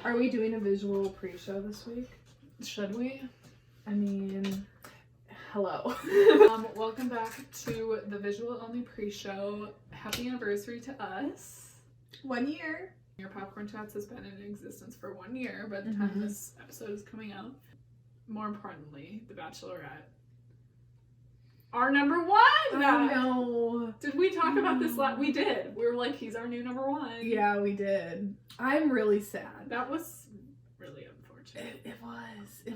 Are we doing a visual pre-show this week? Should we? I mean, hello. Welcome back to the visual only pre-show. Happy anniversary to us. 1 year. Your Popcorn Chats has been in existence for 1 year by the time this episode is coming out. More importantly, The Bachelorette. Our number one! Oh no. Did we talk about this? We did. We were like, he's our new number one. Yeah, we did. I'm really sad. That was really unfortunate. It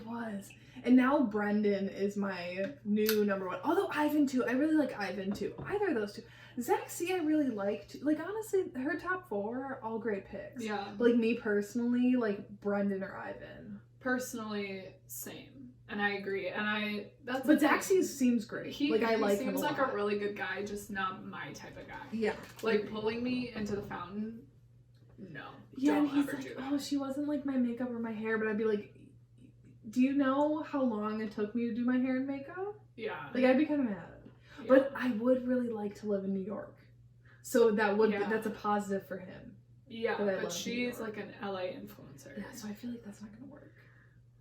was. And now Brendan is my new number one. Although Ivan too. I really like Ivan too. Either of those two. Zaxi I really liked. Like honestly, her top four are all great picks. Yeah. But, like me personally, like Brendan or Ivan. Personally, same. And I agree. And But Zaxi seems great. He like I like him seems a like lot. a really good guy, just not my type of guy. Yeah. Like pulling me into the fountain. No. Yeah, and don't he's ever like, do that. oh, she wasn't like my makeup or my hair, but I'd be like, do you know how long it took me to do my hair and makeup? Yeah. Like I'd be kind of mad. Yeah. But I would really like to live in New York. So that's a positive for him. Yeah, but but she's like an LA influencer. Yeah, so I feel like that's not gonna work.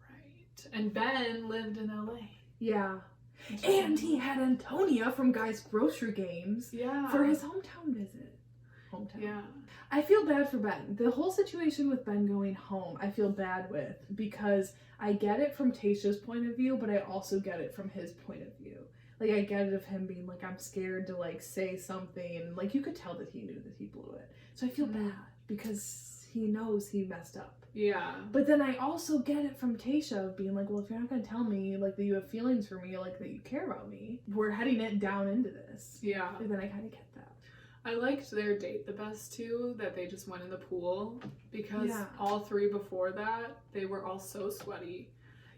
Right. And Ben lived in LA. Yeah. And he had Antonia from Guy's Grocery Games for his hometown visit. Yeah. I feel bad for Ben. The whole situation with Ben going home, I feel bad with because I get it from Tayshia's point of view, but I also get it from his point of view. Like, I get it of him being like, I'm scared to, like, say something. Like, you could tell that he knew that he blew it. So I feel bad because he knows he messed up. Yeah. But then I also get it from Tayshia of being like, well, if you're not going to tell me, like, that you have feelings for me, like, that you care about me, we're heading it down into this. Yeah. And then I kind of get that. I liked their date the best, too, that they just went in the pool. Because all three before that, they were all so sweaty.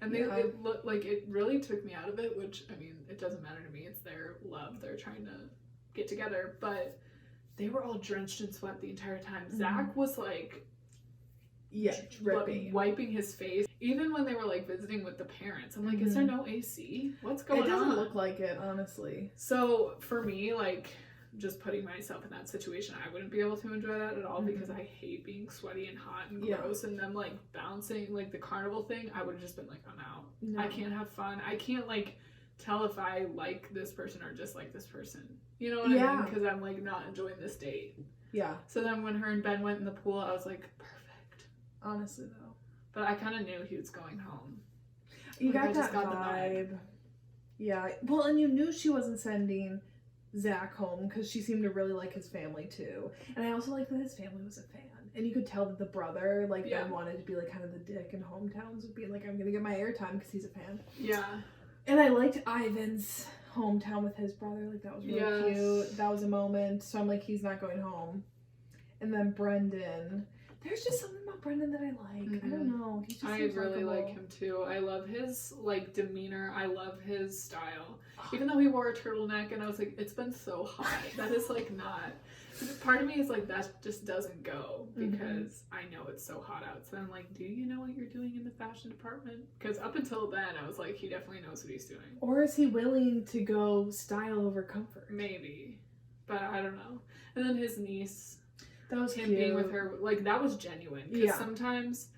And it looked like it really took me out of it, which, I mean, it doesn't matter to me. It's their love. They're trying to get together. But they were all drenched in sweat the entire time. Zach was like, dripping. Wiping his face. Even when they were like visiting with the parents, I'm like, is there no AC? What's going on? It doesn't look like it, honestly. So for me, like, just putting myself in that situation, I wouldn't be able to enjoy that at all because I hate being sweaty and hot and gross and them like bouncing, like the carnival thing. I would have just been like, I'm out. No. I can't have fun. I can't like tell if I like this person or dislike this person. You know what I mean? Because I'm like not enjoying this date. Yeah. So then when her and Ben went in the pool, I was like, perfect. Honestly though. But I kind of knew he was going home. You got that vibe. Yeah. Well, and you knew she wasn't sending Zach home because she seemed to really like his family too, and I also liked that his family was a fan, and you could tell that the brother Ben wanted to be like kind of the dick in hometowns of being like, I'm gonna get my airtime because he's a fan. Yeah. And I liked Ivan's hometown with his brother, like that was really cute. That was a moment. So I'm like, he's not going home. And then Brendan, there's just something about Brendan that I like. I don't know. He just seems really likable. like him too. I love his like demeanor. I love his style. Even though he wore a turtleneck and I was like, it's been so hot. That is like not. Part of me is like, that just doesn't go because I know it's so hot out. So I'm like, do you know what you're doing in the fashion department? Because up until then, I was like, he definitely knows what he's doing. Or is he willing to go style over comfort? Maybe. But I don't know. And then his niece. That was him cute. Being with her, like that was genuine. Because sometimes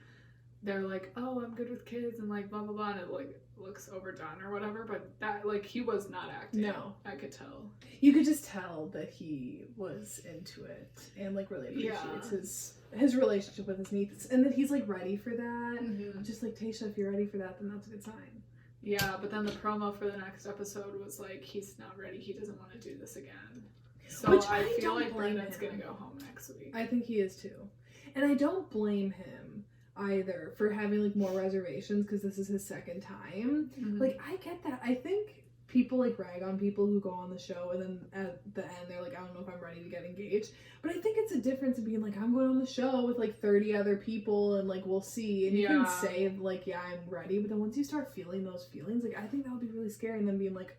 they're like, oh, I'm good with kids and like blah blah blah, and it like looks overdone or whatever. But that like he was not acting. No, I could tell. You could just tell that he was into it and like really appreciates his relationship with his niece, and that he's like ready for that. Just like Tayshia, if you're ready for that, then that's a good sign. Yeah, but then the promo for the next episode was like, he's not ready. He doesn't want to do this again. So which I feel like Brendan's gonna go home next week. I think he is too. And I don't blame him either for having like more reservations because this is his second time. Like I get that. I think people like rag on people who go on the show and then at the end they're like, I don't know if I'm ready to get engaged. But I think it's a difference in being like, I'm going on the show with like 30 other people and like we'll see. And you can say like, yeah, I'm ready. But then once you start feeling those feelings, like I think that would be really scary. And then being like,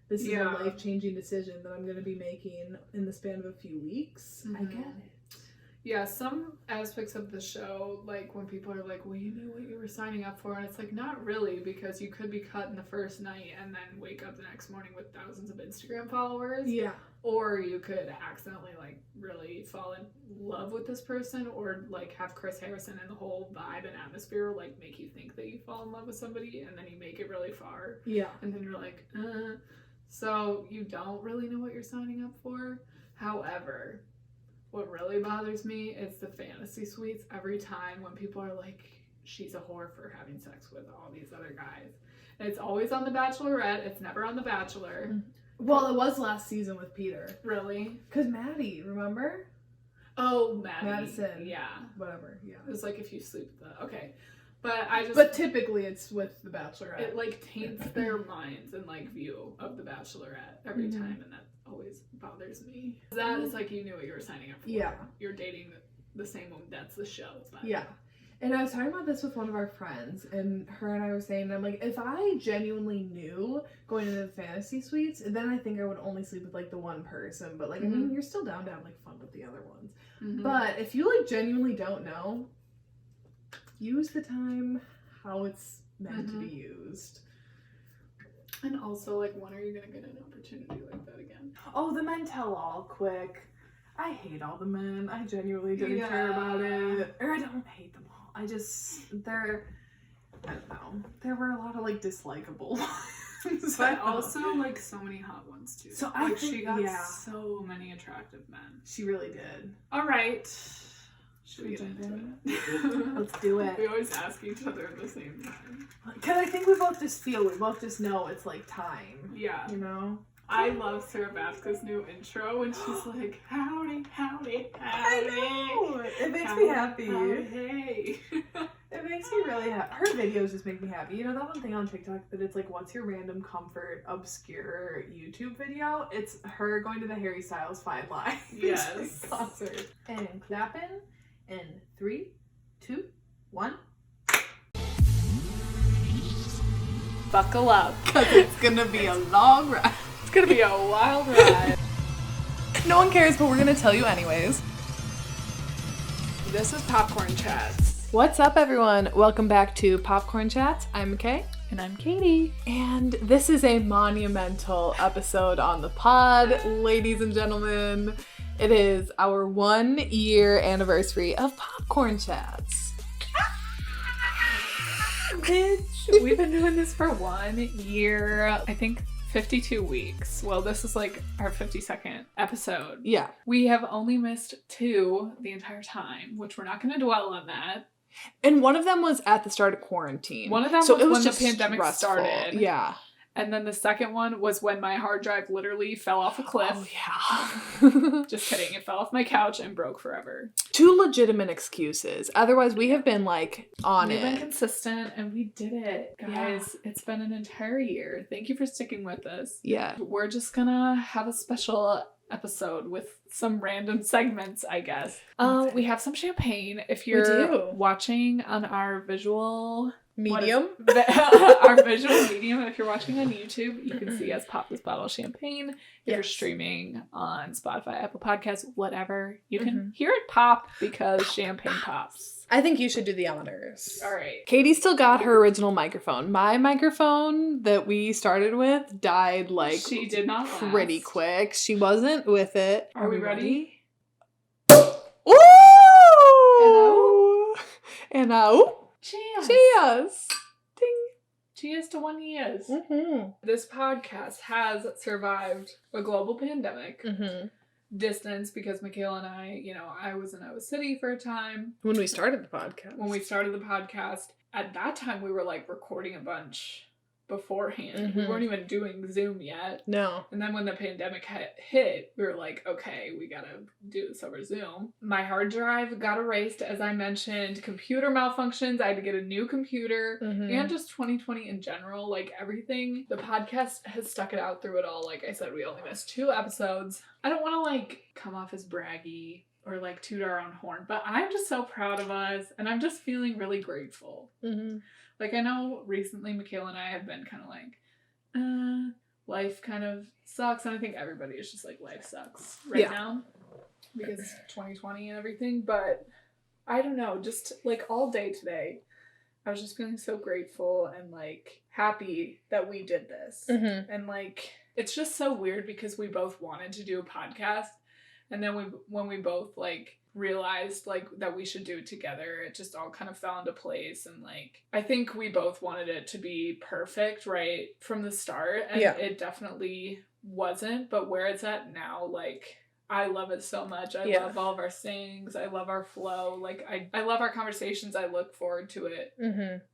this is a life-changing decision that I'm going to be making in the span of a few weeks. I get it. Yeah, some aspects of the show, like when people are like, well, you knew what you were signing up for, and it's like, not really, because you could be cut in the first night and then wake up the next morning with thousands of Instagram followers. Yeah. Or you could accidentally, like, really fall in love with this person, or, like, have Chris Harrison and the whole vibe and atmosphere, like, make you think that you fall in love with somebody, and then you make it really far. Yeah. And then you're like, So you don't really know what you're signing up for. However, what really bothers me is the fantasy suites every time when people are like, she's a whore for having sex with all these other guys. And it's always on The Bachelorette. It's never on The Bachelor. Well, it was last season with Peter. Really? Because Maddie, remember? Oh, Maddie. Madison. Yeah. Whatever, yeah. It was like if you sleep with the... Okay. But I just... But typically it's with The Bachelorette. It, like, taints their minds and, like, view of The Bachelorette every time, and that always bothers me. That is like you knew what you were signing up for. Yeah. You're dating the same woman. That's the show. But... Yeah. And I was talking about this with one of our friends, and her and I were saying, I'm like, if I genuinely knew going into the fantasy suites, then I think I would only sleep with, like, the one person. But, like, I mean, you're still down to have, like, fun with the other ones. But if you, like, genuinely don't know, use the time how it's meant to be used. And also, like, when are you going to get an opportunity like that again? Oh, the men tell all quick. I hate all the men. I genuinely didn't care about it. Or I don't hate them all. I don't know. There were a lot of, like, dislikable ones. But also, like, so many hot ones, too. So I think, she got so many attractive men. She really did. All right. Should we get into it? Let's do it. We always ask each other at the same time. Because I think we both just know it's, like, time. Yeah. You know? I love Sarah Vasquez's new intro when she's like, howdy, howdy, howdy. I know! It makes me happy. Hey. It makes me really happy. Her videos just make me happy. You know that one thing on TikTok that it's like, what's your random comfort obscure YouTube video? It's her going to the Harry Styles Fine Line Yes. concert. And clapping in 3, 2, 1. Buckle up. Because it's going to be a long ride. It's going to be a wild ride. No one cares, but we're going to tell you anyways. This is Popcorn Chats. What's up, everyone? Welcome back to Popcorn Chats. I'm McKay. And I'm Katie. And this is a monumental episode on the pod, ladies and gentlemen. It is our 1-year anniversary of Popcorn Chats. Bitch, we've been doing this for 1 year, I think 52 weeks. Well, this is like our 52nd episode. Yeah. We have only missed 2 the entire time, which we're not going to dwell on that. And one of them was at the start of quarantine. One of them was when the pandemic started. Yeah. And then the second one was when my hard drive literally fell off a cliff. Oh, yeah. Just kidding. It fell off my couch and broke forever. 2 legitimate excuses. Otherwise, we have been, like, on We've it. been consistent, and we did it. Guys, It's been an entire year. Thank you for sticking with us. Yeah. We're just gonna have a special episode with some random segments, I guess. We have some champagne. If you're watching on our visual... medium. Our visual medium. If you're watching on YouTube, you can see us pop this bottle of champagne. If you're streaming on Spotify, Apple Podcasts, whatever, you can hear it pop because champagne pops. I think you should do the honors. All right. Katie still got her original microphone. My microphone that we started with died like she did not pretty quick. She wasn't with it. Are we ready? Ooh! And out. Cheers. Cheers. Ding. Cheers to 1 year. Mm-hmm. This podcast has survived a global pandemic. Mm-hmm. Distance, because Michaela and I was in Iowa City for a time. When we started the podcast. At that time we were like recording a bunch beforehand. We weren't even doing Zoom yet. No. And then when the pandemic hit, we were like, okay, we gotta do this over Zoom. My hard drive got erased, as I mentioned. Computer malfunctions. I had to get a new computer. And just 2020 in general, like everything. The podcast has stuck it out through it all. Like I said, we only missed 2 episodes. I don't want to like come off as braggy or like toot our own horn, but I'm just so proud of us, and I'm just feeling really grateful. Like, I know recently Michaela and I have been kind of like, life kind of sucks, and I think everybody is just like, life sucks right now. because it's 2020 and everything, but I don't know, just like all day today, I was just feeling so grateful and like happy that we did this. Mm-hmm. And like, it's just so weird because we both wanted to do a podcast. And then when we both like realized like that we should do it together, it just all kind of fell into place. And like, I think we both wanted it to be perfect right from the start. And it definitely wasn't. But where it's at now, like, I love it so much. I love all of our sayings. I love our flow. Like, I love our conversations. I look forward to it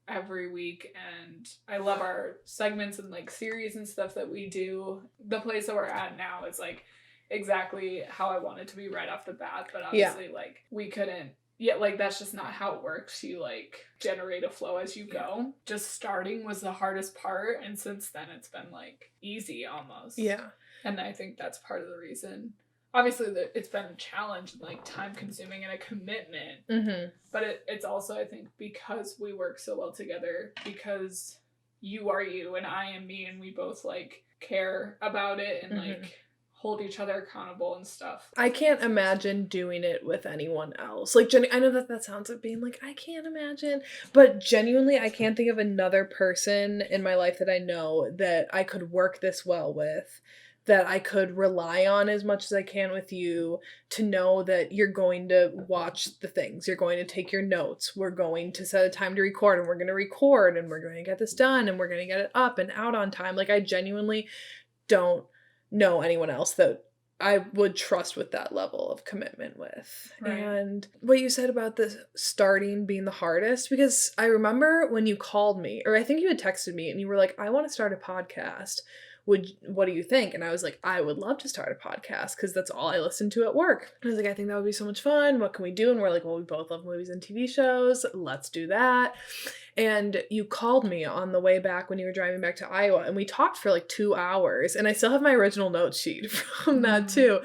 every week. And I love our segments and, like, series and stuff that we do. The place that we're at now is, like, exactly how I want it to be right off the bat. But obviously, like, we couldn't. Yeah, like, that's just not how it works. You, like, generate a flow as you go. Just starting was the hardest part. And since then, it's been, like, easy almost. Yeah. And I think that's part of the reason. Obviously, it's been a challenge, like, time-consuming and a commitment. But it's also, I think, because we work so well together, because you are you and I am me, and we both, like, care about it and, like, hold each other accountable and stuff. I can't imagine doing it with anyone else. Like, I know that sounds like being like, I can't imagine. But genuinely, I can't think of another person in my life that I know that I could work this well with, that I could rely on as much as I can with you, to know that you're going to watch the things, you're going to take your notes, we're going to set a time to record, and we're going to record, and we're going to get this done, and we're going to get it up and out on time. Like, I genuinely don't know anyone else that I would trust with that level of commitment with. Right. And what you said about the starting being the hardest, because I remember when you called me, or I think you had texted me, and you were like, I want to start a podcast. What do you think? And I was like, I would love to start a podcast because that's all I listen to at work. And I was like, I think that would be so much fun. What can we do? And we're like, well, we both love movies and TV shows. Let's do that. And you called me on the way back when you were driving back to Iowa, and we talked for like 2 hours. And I still have my original note sheet from that too,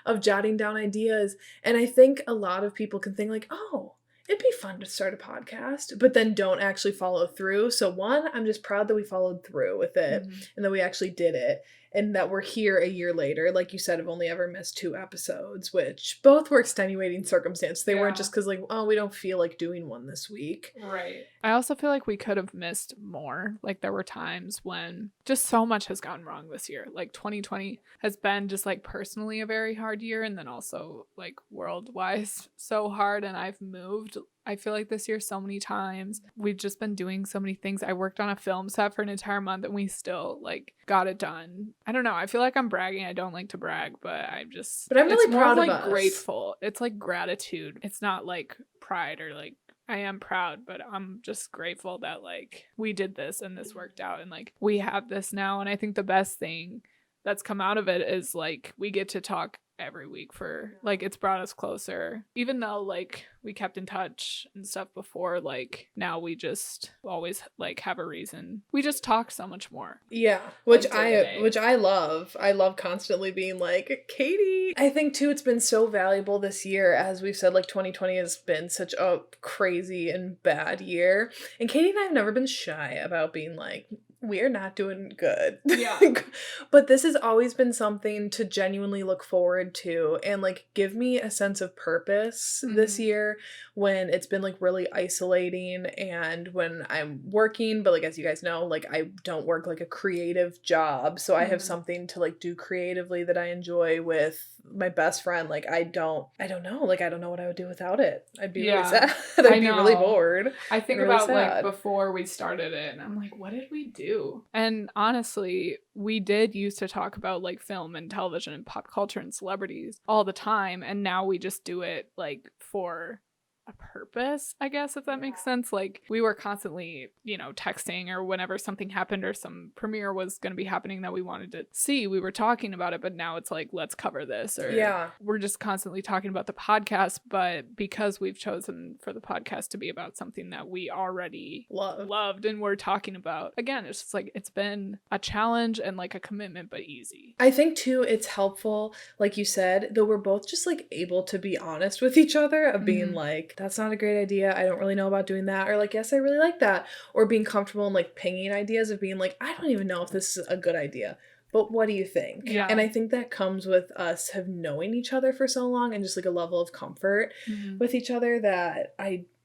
of jotting down ideas. And I think a lot of people can think like, oh, it'd be fun to start a podcast, but then don't actually follow through. So one, I'm just proud that we followed through with it and that we actually did it, and that we're here a year later. Like you said, I've only ever missed 2 episodes, which both were extenuating circumstances. They weren't just because like, oh, we don't feel like doing one this week. Right. I also feel like we could have missed more. Like, there were times when just so much has gone wrong this year. Like, 2020 has been just like personally a very hard year, and then also like world-wise so hard. And I've moved, I feel like, this year so many times. We've just been doing so many things. I worked on a film set for an entire month, and we still like got it done. I don't know. I feel like I'm bragging. I don't like to brag, but I'm really proud of like us. Grateful. It's like gratitude. It's not like pride or like, I am proud, but I'm just grateful that like we did this and this worked out, and like we have this now. And I think the best thing that's come out of it is like we get to talk every week for like, it's brought us closer, even though like we kept in touch and stuff before. Like, now we just always like have a reason. We just talk so much more. Yeah, which like, I love. I love constantly being like, Katie. I think too, it's been so valuable this year. As we've said, like 2020 has been such a crazy and bad year, and Katie and I have never been shy about being like, we're not doing good. Yeah. But this has always been something to genuinely look forward to and like give me a sense of purpose this year, when it's been like really isolating, and when I'm working, but like, as you guys know, like I don't work like a creative job, so I have something to like do creatively that I enjoy with my best friend. Like, I don't know, like I don't know what I would do without it. I'd be really sad. I'd be really bored. I think really about sad. like before we started it, and I'm like, what did we do? And honestly, we did used to talk about like film and television and pop culture and celebrities all the time, and now we just do it like for a purpose, I guess, if that makes sense. Like, we were constantly, you know, texting, or whenever something happened or some premiere was going to be happening that we wanted to see, we were talking about it. But now it's like, let's cover this, or we're just constantly talking about the podcast. But because we've chosen for the podcast to be about something that we already loved and we're talking about, again, it's just like, it's been a challenge and like a commitment, but easy. I think too, it's helpful, like you said, though we're both just like able to be honest with each other, of being like, that's not a great idea, I don't really know about doing that, or like, yes, I really like that, or being comfortable in like pinging ideas of being like, I don't even know if this is a good idea. But what do you think? Yeah. And I think that comes with us have knowing each other for so long and just like a level of comfort with each other that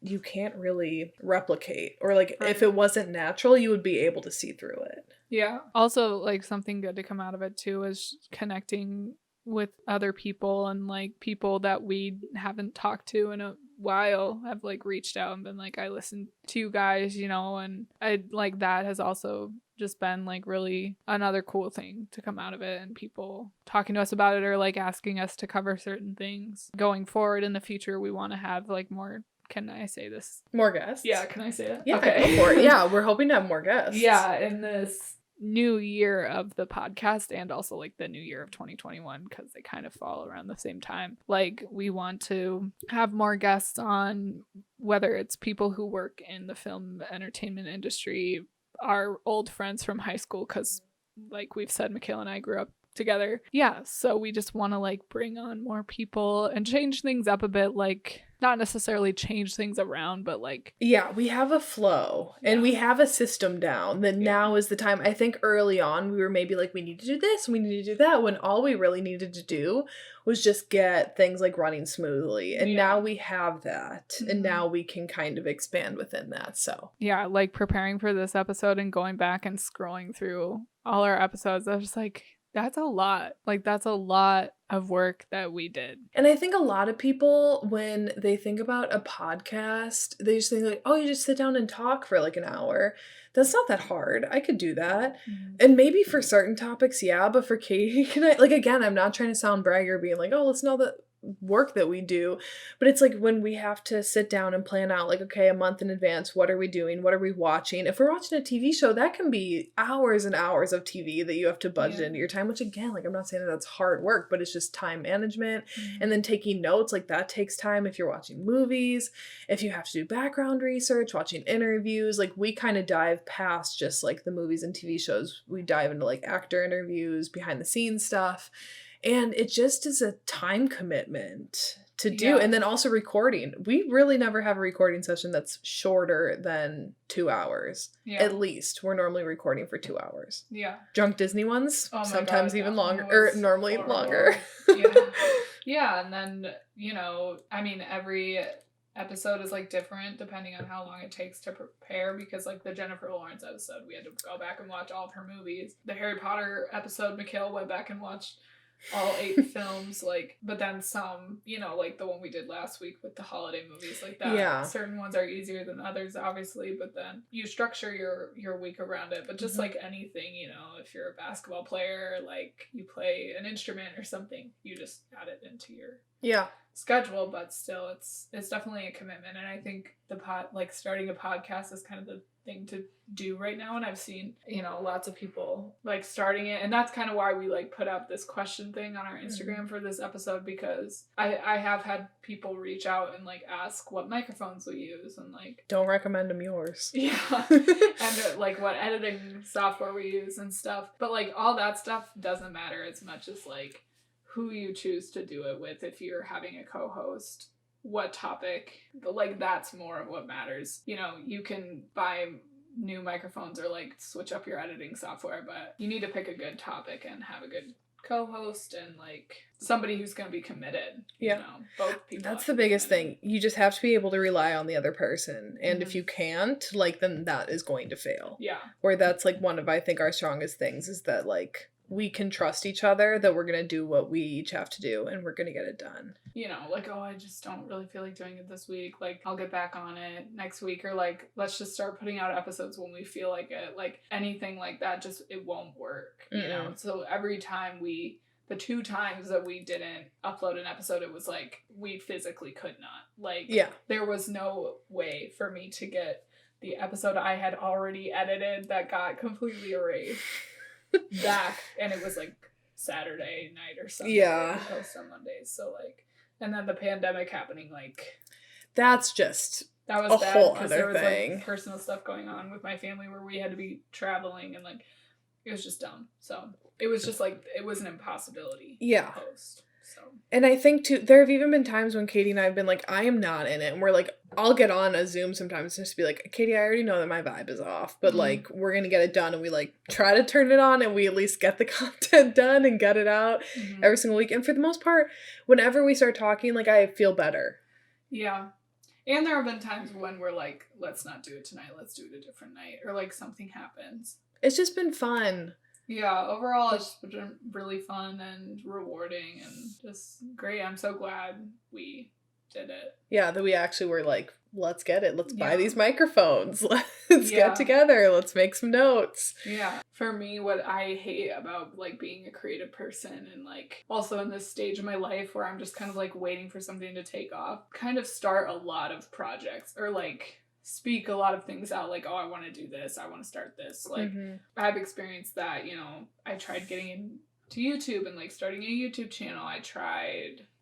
you can't really replicate. Or like if it wasn't natural, you would be able to see through it. Yeah. Also, like, something good to come out of it too is connecting with other people, and like people that we haven't talked to in a while have like reached out and been like, I listened to you guys, you know, and I like that has also just been like really another cool thing to come out of it, and people talking to us about it or like asking us to cover certain things. Going forward in the future, we want to have like more, can I say this? More guests? Yeah, can I say it? Yeah, okay. go for it. Yeah, we're hoping to have more guests. Yeah, in this new year of the podcast, and also like the new year of 2021, because they kind of fall around the same time. Like, we want to have more guests on, whether it's people who work in the film entertainment industry, our old friends from high school, because like we've said, Mikhail and I grew up together. Yeah, so we just want to like bring on more people and change things up a bit, like not necessarily change things around, but like, yeah, we have a flow and we have a system down. Then now is the time. I think early on we were maybe like, we need to do this and we need to do that, when all we really needed to do was just get things like running smoothly. And now we have that, and now we can kind of expand within that. So yeah, like preparing for this episode and going back and scrolling through all our episodes, I was just like, that's a lot. Like, that's a lot of work that we did. And I think a lot of people, when they think about a podcast, they just think like, oh, you just sit down and talk for like an hour. That's not that hard. I could do that. And maybe for certain topics, yeah, but for Katie, like, again, I'm not trying to sound bragger being like, oh, listen to all the work that we do, but it's like when we have to sit down and plan out like, okay, a month in advance, what are we doing, what are we watching? If we're watching a TV show, that can be hours and hours of TV that you have to budget into your time, which again, like, I'm not saying that that's hard work, but it's just time management. And then taking notes, like, that takes time. If you're watching movies, if you have to do background research, watching interviews, like, we kind of dive past just like the movies and TV shows. We dive into like actor interviews, behind the scenes stuff. And it just is a time commitment to do. And then also recording. We really never have a recording session that's shorter than 2 hours. At least. We're normally recording for 2 hours. Drunk Disney ones, sometimes even longer, or normally longer. Yeah, and then, you know, I mean, every episode is like different depending on how long it takes to prepare, because like the Jennifer Lawrence episode, we had to go back and watch all of her movies. The Harry Potter episode, Mikhail went back and watched all 8 films, like, but then some, you know, like the one we did last week with the holiday movies, like that. Certain ones are easier than others, obviously, but then you structure your week around it. But just like anything, you know, if you're a basketball player, like you play an instrument or something, you just add it into your schedule. But still, it's definitely a commitment. And I think starting a podcast is kind of the thing to do right now, and I've seen, you know, lots of people like starting it, and that's kind of why we like put up this question thing on our Instagram for this episode, because I have had people reach out and like ask what microphones we use, and like, don't recommend them yours. And like what editing software we use and stuff. But like all that stuff doesn't matter as much as like who you choose to do it with. If you're having a co-host, what topic, like, that's more of what matters. You know, you can buy new microphones or like switch up your editing software, but you need to pick a good topic and have a good co-host and like somebody who's going to be committed. You know, both people. That's the biggest thing. You just have to be able to rely on the other person, and if you can't, like, then that is going to fail. Where that's like one of, I think, our strongest things is that like we can trust each other, that we're going to do what we each have to do and we're going to get it done. You know, like, oh, I just don't really feel like doing it this week. Like, I'll get back on it next week. Or like, let's just start putting out episodes when we feel like it. Like, anything like that, just, it won't work, you know? So every time the 2 times that we didn't upload an episode, it was like, we physically could not. Like, there was no way for me to get the episode I had already edited that got completely erased back, and it was like Saturday night or something. Post on Mondays. So like, and then the pandemic happening, like, that was a bad, whole because other there was thing. Like personal stuff going on with my family where we had to be traveling, and like, it was just dumb. So it was just like, it was an impossibility to post. So. And I think, too, there have even been times when Katie and I have been like, I am not in it. And we're like, I'll get on a Zoom sometimes just to be like, Katie, I already know that my vibe is off. But, like, we're going to get it done. And we, like, try to turn it on. And we at least get the content done and get it out every single week. And for the most part, whenever we start talking, like, I feel better. Yeah. And there have been times when we're like, let's not do it tonight. Let's do it a different night. Or, like, something happens. It's just been fun. Yeah, overall it's been really fun and rewarding and just great. I'm so glad we did it. Yeah, that we actually were like, let's get it. Let's buy these microphones. Let's get together. Let's make some notes. Yeah. For me, what I hate about, like, being a creative person and, like, also in this stage of my life where I'm just kind of, like, waiting for something to take off, kind of start a lot of projects or, like, speak a lot of things out, like, oh, I want to do this, I want to start this. Like, I've experienced that, you know, I tried getting into YouTube and, like, starting a YouTube channel. I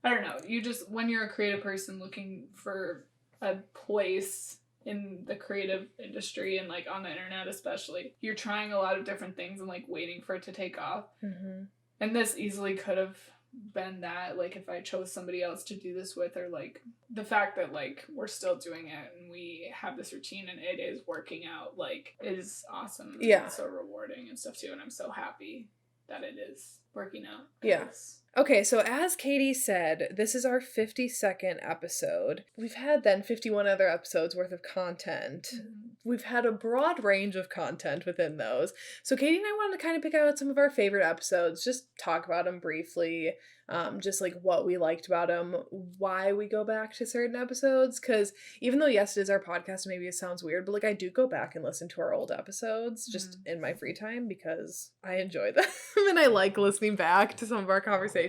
don't know, you just, when you're a creative person looking for a place in the creative industry and, like, on the internet especially, you're trying a lot of different things and, like, waiting for it to take off. And this easily could have been that, like, if I chose somebody else to do this with, or, like, the fact that, like, we're still doing it and we have this routine and it is working out, like, is awesome. Yeah. It's so rewarding and stuff too, and I'm so happy that it is working out. Yeah. Okay, so as Katie said, this is our 52nd episode. We've had then 51 other episodes worth of content. We've had a broad range of content within those. So Katie and I wanted to kind of pick out some of our favorite episodes, just talk about them briefly, just like what we liked about them, why we go back to certain episodes, because even though, yes, it is our podcast, maybe it sounds weird, but, like, I do go back and listen to our old episodes just in my free time because I enjoy them and I like listening back to some of our conversations.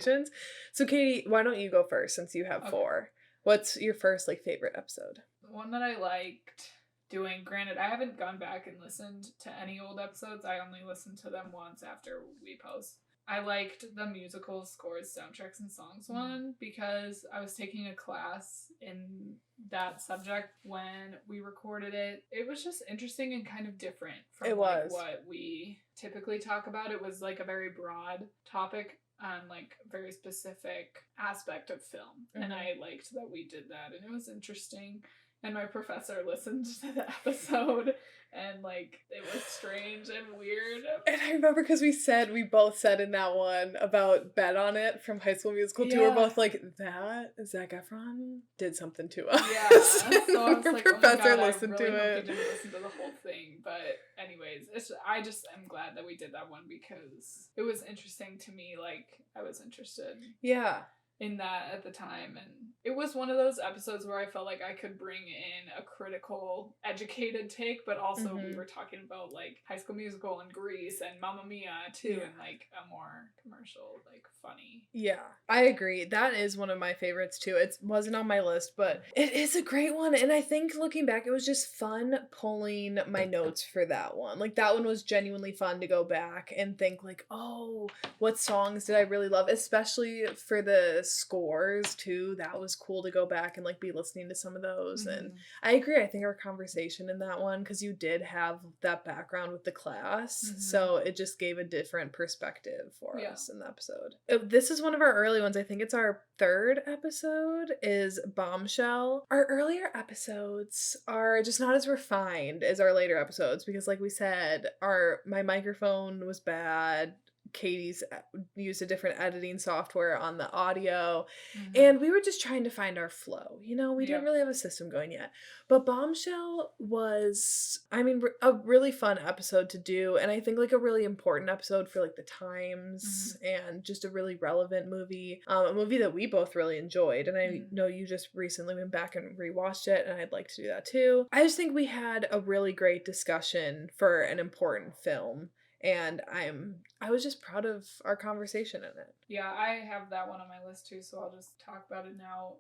So Katie, why don't you go first since you have 4? What's your first, like, favorite episode? The one that I liked doing, granted, I haven't gone back and listened to any old episodes. I only listened to them once after we post. I liked the musical scores, soundtracks, and songs one because I was taking a class in that subject when we recorded it. It was just interesting and kind of different from like, what we typically talk about. It was, like, a very broad topic on, like, a very specific aspect of film. And I liked that we did that, and it was interesting. And my professor listened to the episode, and, like, it was strange and weird. And I remember because we both said in that one about Bet on It from High School Musical 2, we're both like, that Zac Efron did something to us. Yeah, so I was like, professor, oh my God, listened I really to hope it. He didn't listen to the whole thing. But anyways, I just am glad that we did that one because it was interesting to me. Like, I was interested. Yeah. In that at the time, and it was one of those episodes where I felt like I could bring in a critical, educated take, but also we were talking about, like, High School Musical and Grease and Mamma Mia too, and, like, a more commercial, like, funny. Yeah, I agree. That is one of my favorites too. It wasn't on my list, but it is a great one, and I think looking back, it was just fun pulling my notes for that one. Like, that one was genuinely fun to go back and think, like, oh, what songs did I really love, especially for the scores too. That was cool to go back and, like, be listening to some of those. And I agree, I think our conversation in that one, because you did have that background with the class, so it just gave a different perspective for us in the episode. This is one of our early ones. I think it's our 3rd episode, is Bombshell. Our earlier episodes are just not as refined as our later episodes because, like we said, my microphone was bad. Katie's used a different editing software on the audio, and we were just trying to find our flow. You know, we didn't really have a system going yet. But Bombshell was, I mean, a really fun episode to do, and I think, like, a really important episode for, like, the times, and just a really relevant movie. A movie that we both really enjoyed, and I know you just recently went back and rewatched it, and I'd like to do that too. I just think we had a really great discussion for an important film. And I was just proud of our conversation in it. Yeah, I have that one on my list too, so I'll just talk about it now.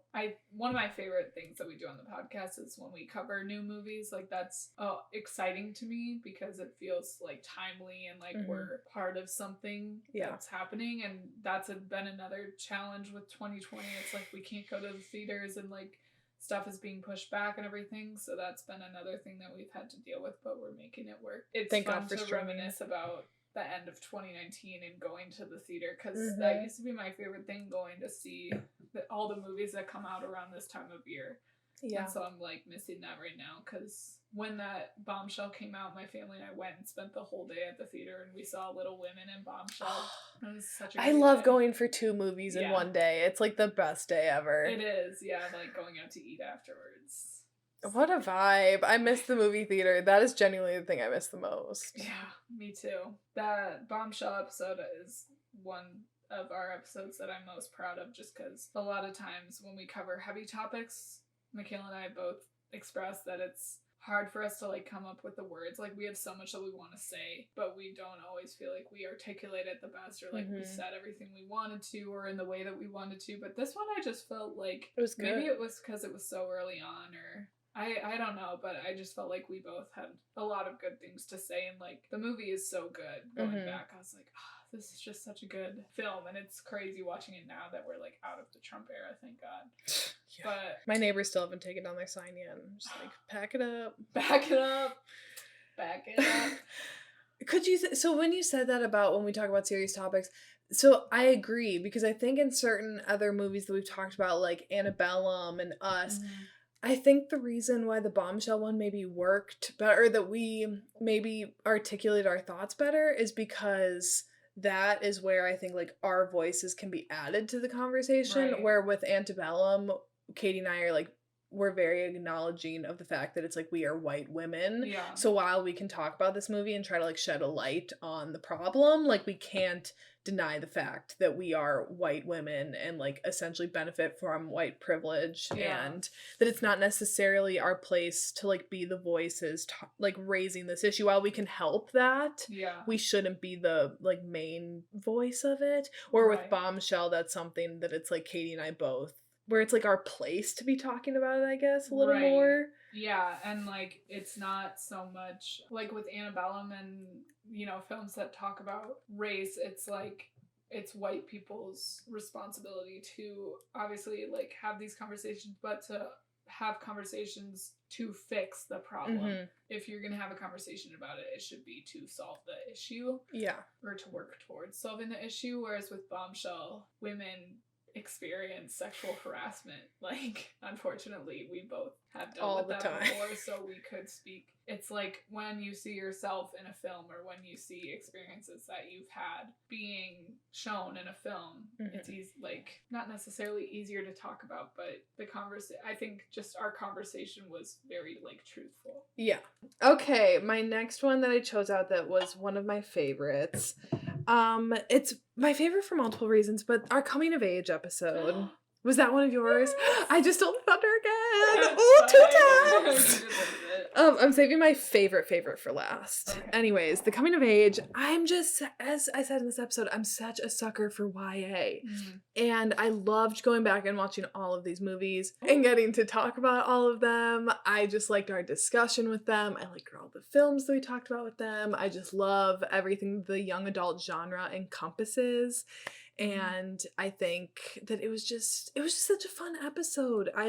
One of my favorite things that we do on the podcast is when we cover new movies. Like, that's exciting to me because it feels, like, timely and, like, we're part of something that's happening. And that's been another challenge with 2020. It's like we can't go to the theaters and, like, stuff is being pushed back and everything, so that's been another thing that we've had to deal with, but we're making it work. It's fun to reminisce about the end of 2019 and going to the theater, because that used to be my favorite thing, going to see all the movies that come out around this time of year. Yeah. And so I'm like missing that right now, because when that Bombshell came out, my family and I went and spent the whole day at the theater, and we saw Little Women and Bombshell. It was such a great love day. going for 2 movies in one day. It's like the best day ever. It is, yeah, like going out to eat afterwards. What a vibe. I miss the movie theater. That is genuinely the thing I miss the most. Yeah, me too. That Bombshell episode is one of our episodes that I'm most proud of, just because a lot of times when we cover heavy topics, Michaela and I both express that it's hard for us to like come up with the words. Like, we have so much that we want to say, but we don't always feel like we articulate it the best, or like we said everything we wanted to, or in the way that we wanted to. But this one, I just felt like it was good. Maybe it was because it was so early on, or I don't know, but I just felt like we both had a lot of good things to say, and like the movie is so good. Going back, I was like, this is just such a good film, and it's crazy watching it now that we're like out of the Trump era, thank God. Yeah. But my neighbors still haven't taken down their sign yet. I'm just like, pack it up. Back it up. Back it up. Could you, so when you said that about when we talk about serious topics, so I agree, because I think in certain other movies that we've talked about, like Antebellum and Us, I think the reason why the Bombshell one maybe worked better, that we maybe articulate our thoughts better, is because that is where I think like our voices can be added to the conversation. Right. Where with Antebellum, Katie and I are like, we're very acknowledging of the fact that it's like we are white women. Yeah. So while we can talk about this movie and try to like shed a light on the problem, like we can't deny the fact that we are white women and like essentially benefit from white privilege, and that it's not necessarily our place to like be the voices like raising this issue. While we can help that, we shouldn't be the like main voice of it. Or with Bombshell, that's something that it's like Katie and I both, where it's like our place to be talking about it, I guess, a little more. Yeah, and like it's not so much like with Antebellum and, you know, films that talk about race, it's like it's white people's responsibility to obviously like have these conversations, but to have conversations to fix the problem. If you're gonna have a conversation about it, it should be to solve the issue. Yeah. Or to work towards solving the issue. Whereas with Bombshell, women experience sexual harassment. Like, unfortunately, we both have dealt with that before, so we could speak. It's like when you see yourself in a film, or when you see experiences that you've had being shown in a film, it's easy, like not necessarily easier to talk about, but I think just our conversation was very like truthful. Yeah. Okay, my next one that I chose out that was one of my favorites. It's my favorite for multiple reasons, but our coming of age episode. Was that one of yours? Yes. I just stole the thunder again. Oh, 2 times. I'm saving my favorite for last. Okay. Anyways, the coming of age. I'm just, as I said in this episode, I'm such a sucker for YA. And I loved going back and watching all of these movies and getting to talk about all of them. I just liked our discussion with them. I liked all the films that we talked about with them. I just love everything the young adult genre encompasses. And I think that it was just such a fun episode. I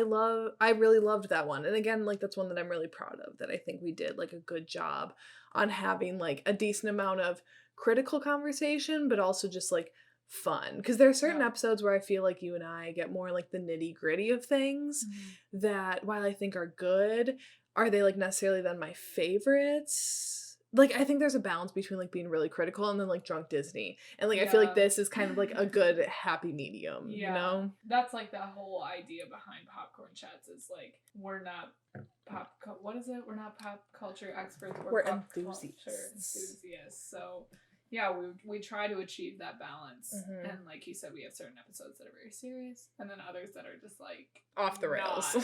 really loved that one. And again, like that's one that I'm really proud of, that I think we did like a good job on having like a decent amount of critical conversation, but also just like fun. Because there are certain episodes where I feel like you and I get more like the nitty gritty of things that, while I think are good, are they like necessarily then my favorites? Like, I think there's a balance between, like, being really critical and then, like, drunk Disney. And, like, I feel like this is kind of, like, a good happy medium, you know? That's, like, the whole idea behind Popcorn Chats is, like, we're not what is it? We're not pop culture experts. We're pop enthusiasts. Culture enthusiasts. So, yeah, we try to achieve that balance. And, like you said, we have certain episodes that are very serious, and then others that are just, like... off the rails.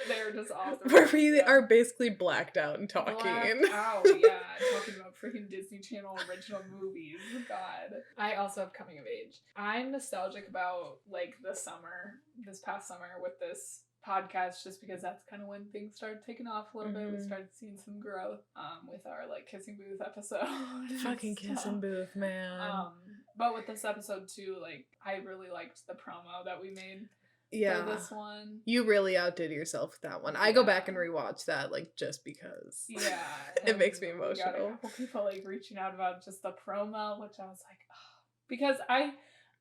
They're just off the rails. Where we are basically blacked out and talking. Blacked out, yeah. Talking about freaking Disney Channel original movies. God. I also have coming of age. I'm nostalgic about, like, this past summer with this podcast, just because that's kind of when things started taking off a little bit. We started seeing some growth with our like Kissing Booth episode. Fucking Kissing Booth, man. But with this episode too, like I really liked the promo that we made for this one. You really outdid yourself with that one. I go back and rewatch that, like, just because. Yeah. It makes me emotional. We got a couple people, like, reaching out about just the promo, which I was like, oh. Because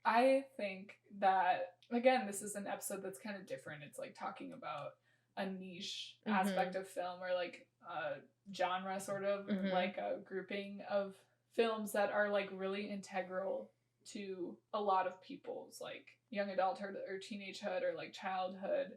I think that, again, this is an episode that's kind of different. It's, like, talking about a niche aspect of film, or, like, a genre, sort of, like a grouping of films that are, like, really integral to a lot of people's, like, young adulthood or teenagehood or, like, childhood,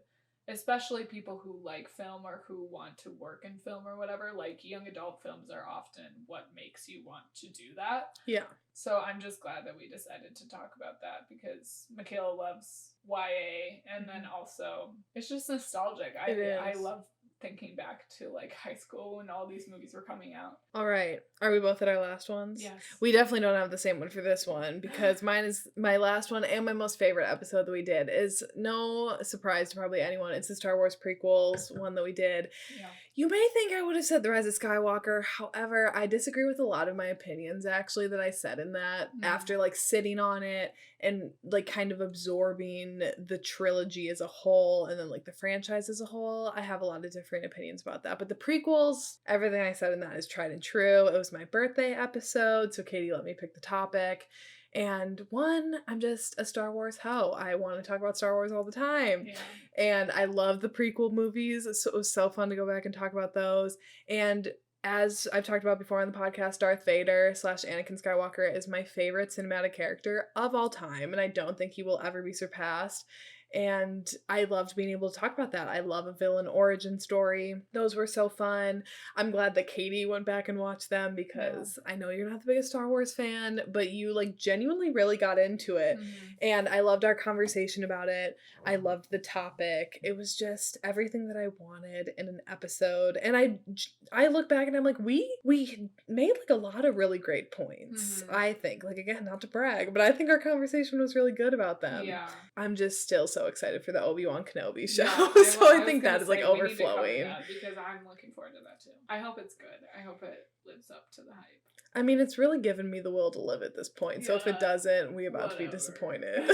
especially people who like film or who want to work in film or whatever. Like, young adult films are often what makes you want to do that. Yeah. So I'm just glad that we decided to talk about that, because Michaela loves YA, and then also it's just nostalgic. I love thinking back to, like, high school when all these movies were coming out. All right. Are we both at our last ones? Yes. We definitely don't have the same one for this one, because mine is my last one and my most favorite episode that we did. Is no surprise to probably anyone. It's the Star Wars prequels one that we did. Yeah. You may think I would have said The Rise of Skywalker. However, I disagree with a lot of my opinions, actually, that I said in that after, like, sitting on it and, like, kind of absorbing the trilogy as a whole and then, like, the franchise as a whole. I have a lot of different opinions about that. But the prequels, everything I said in that is tried and true. It was my birthday episode, so Katie let me pick the topic. And one, I'm just a Star Wars hoe. I want to talk about Star Wars all the time. Yeah. And I love the prequel movies, so it was so fun to go back and talk about those. And as I've talked about before on the podcast, Darth Vader / Anakin Skywalker is my favorite cinematic character of all time, and I don't think he will ever be surpassed. And I loved being able to talk about that. I love a villain origin story. Those were so fun. I'm glad that Katie went back and watched them, because I know you're not the biggest Star Wars fan, but you, like, genuinely really got into it. And I loved our conversation about it. I loved the topic. It was just everything that I wanted in an episode. And I look back and I'm like, we made, like, a lot of really great points. I think, like, again, not to brag, but I think our conversation was really good about them. Yeah. I'm just still so excited for the Obi-Wan Kenobi show. Yeah, So I think that is, like, overflowing. Because I'm looking forward to that too. I hope it's good. I hope it lives up to the hype. I mean, it's really given me the will to live at this point. So if it doesn't, we about to be disappointed.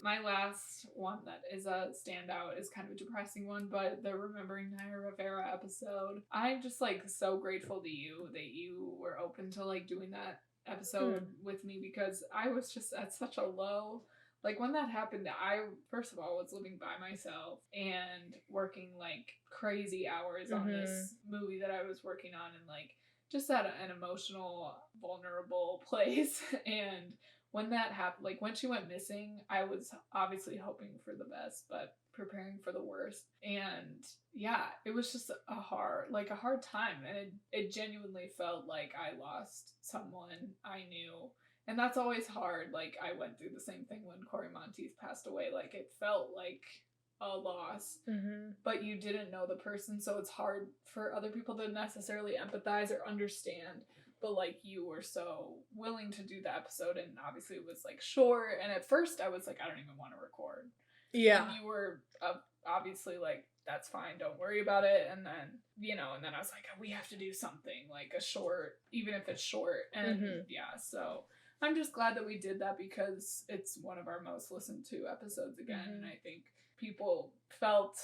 My last one that is a standout is kind of a depressing one, but the Remembering Naya Rivera episode. I'm just, like, so grateful to you that you were open to, like, doing that episode with me, because I was just at such a low. Like, when that happened, I, first of all, was living by myself and working, like, crazy hours on this movie that I was working on, and, like, just at an emotional, vulnerable place. And when that happened, like, when she went missing, I was obviously hoping for the best, but preparing for the worst. And yeah, it was just a hard time. And it genuinely felt like I lost someone I knew. And that's always hard. Like, I went through the same thing when Cory Monteith passed away. Like, it felt like a loss, but you didn't know the person, so it's hard for other people to necessarily empathize or understand. But, like, you were so willing to do the episode, and obviously it was, like, short. And at first I was like, I don't even want to record. Yeah. And you were obviously like, that's fine, don't worry about it. And then, you know, and then I was like, we have to do something, like, a short, even if it's short. And yeah, so I'm just glad that we did that, because it's one of our most listened to episodes again. And I think people felt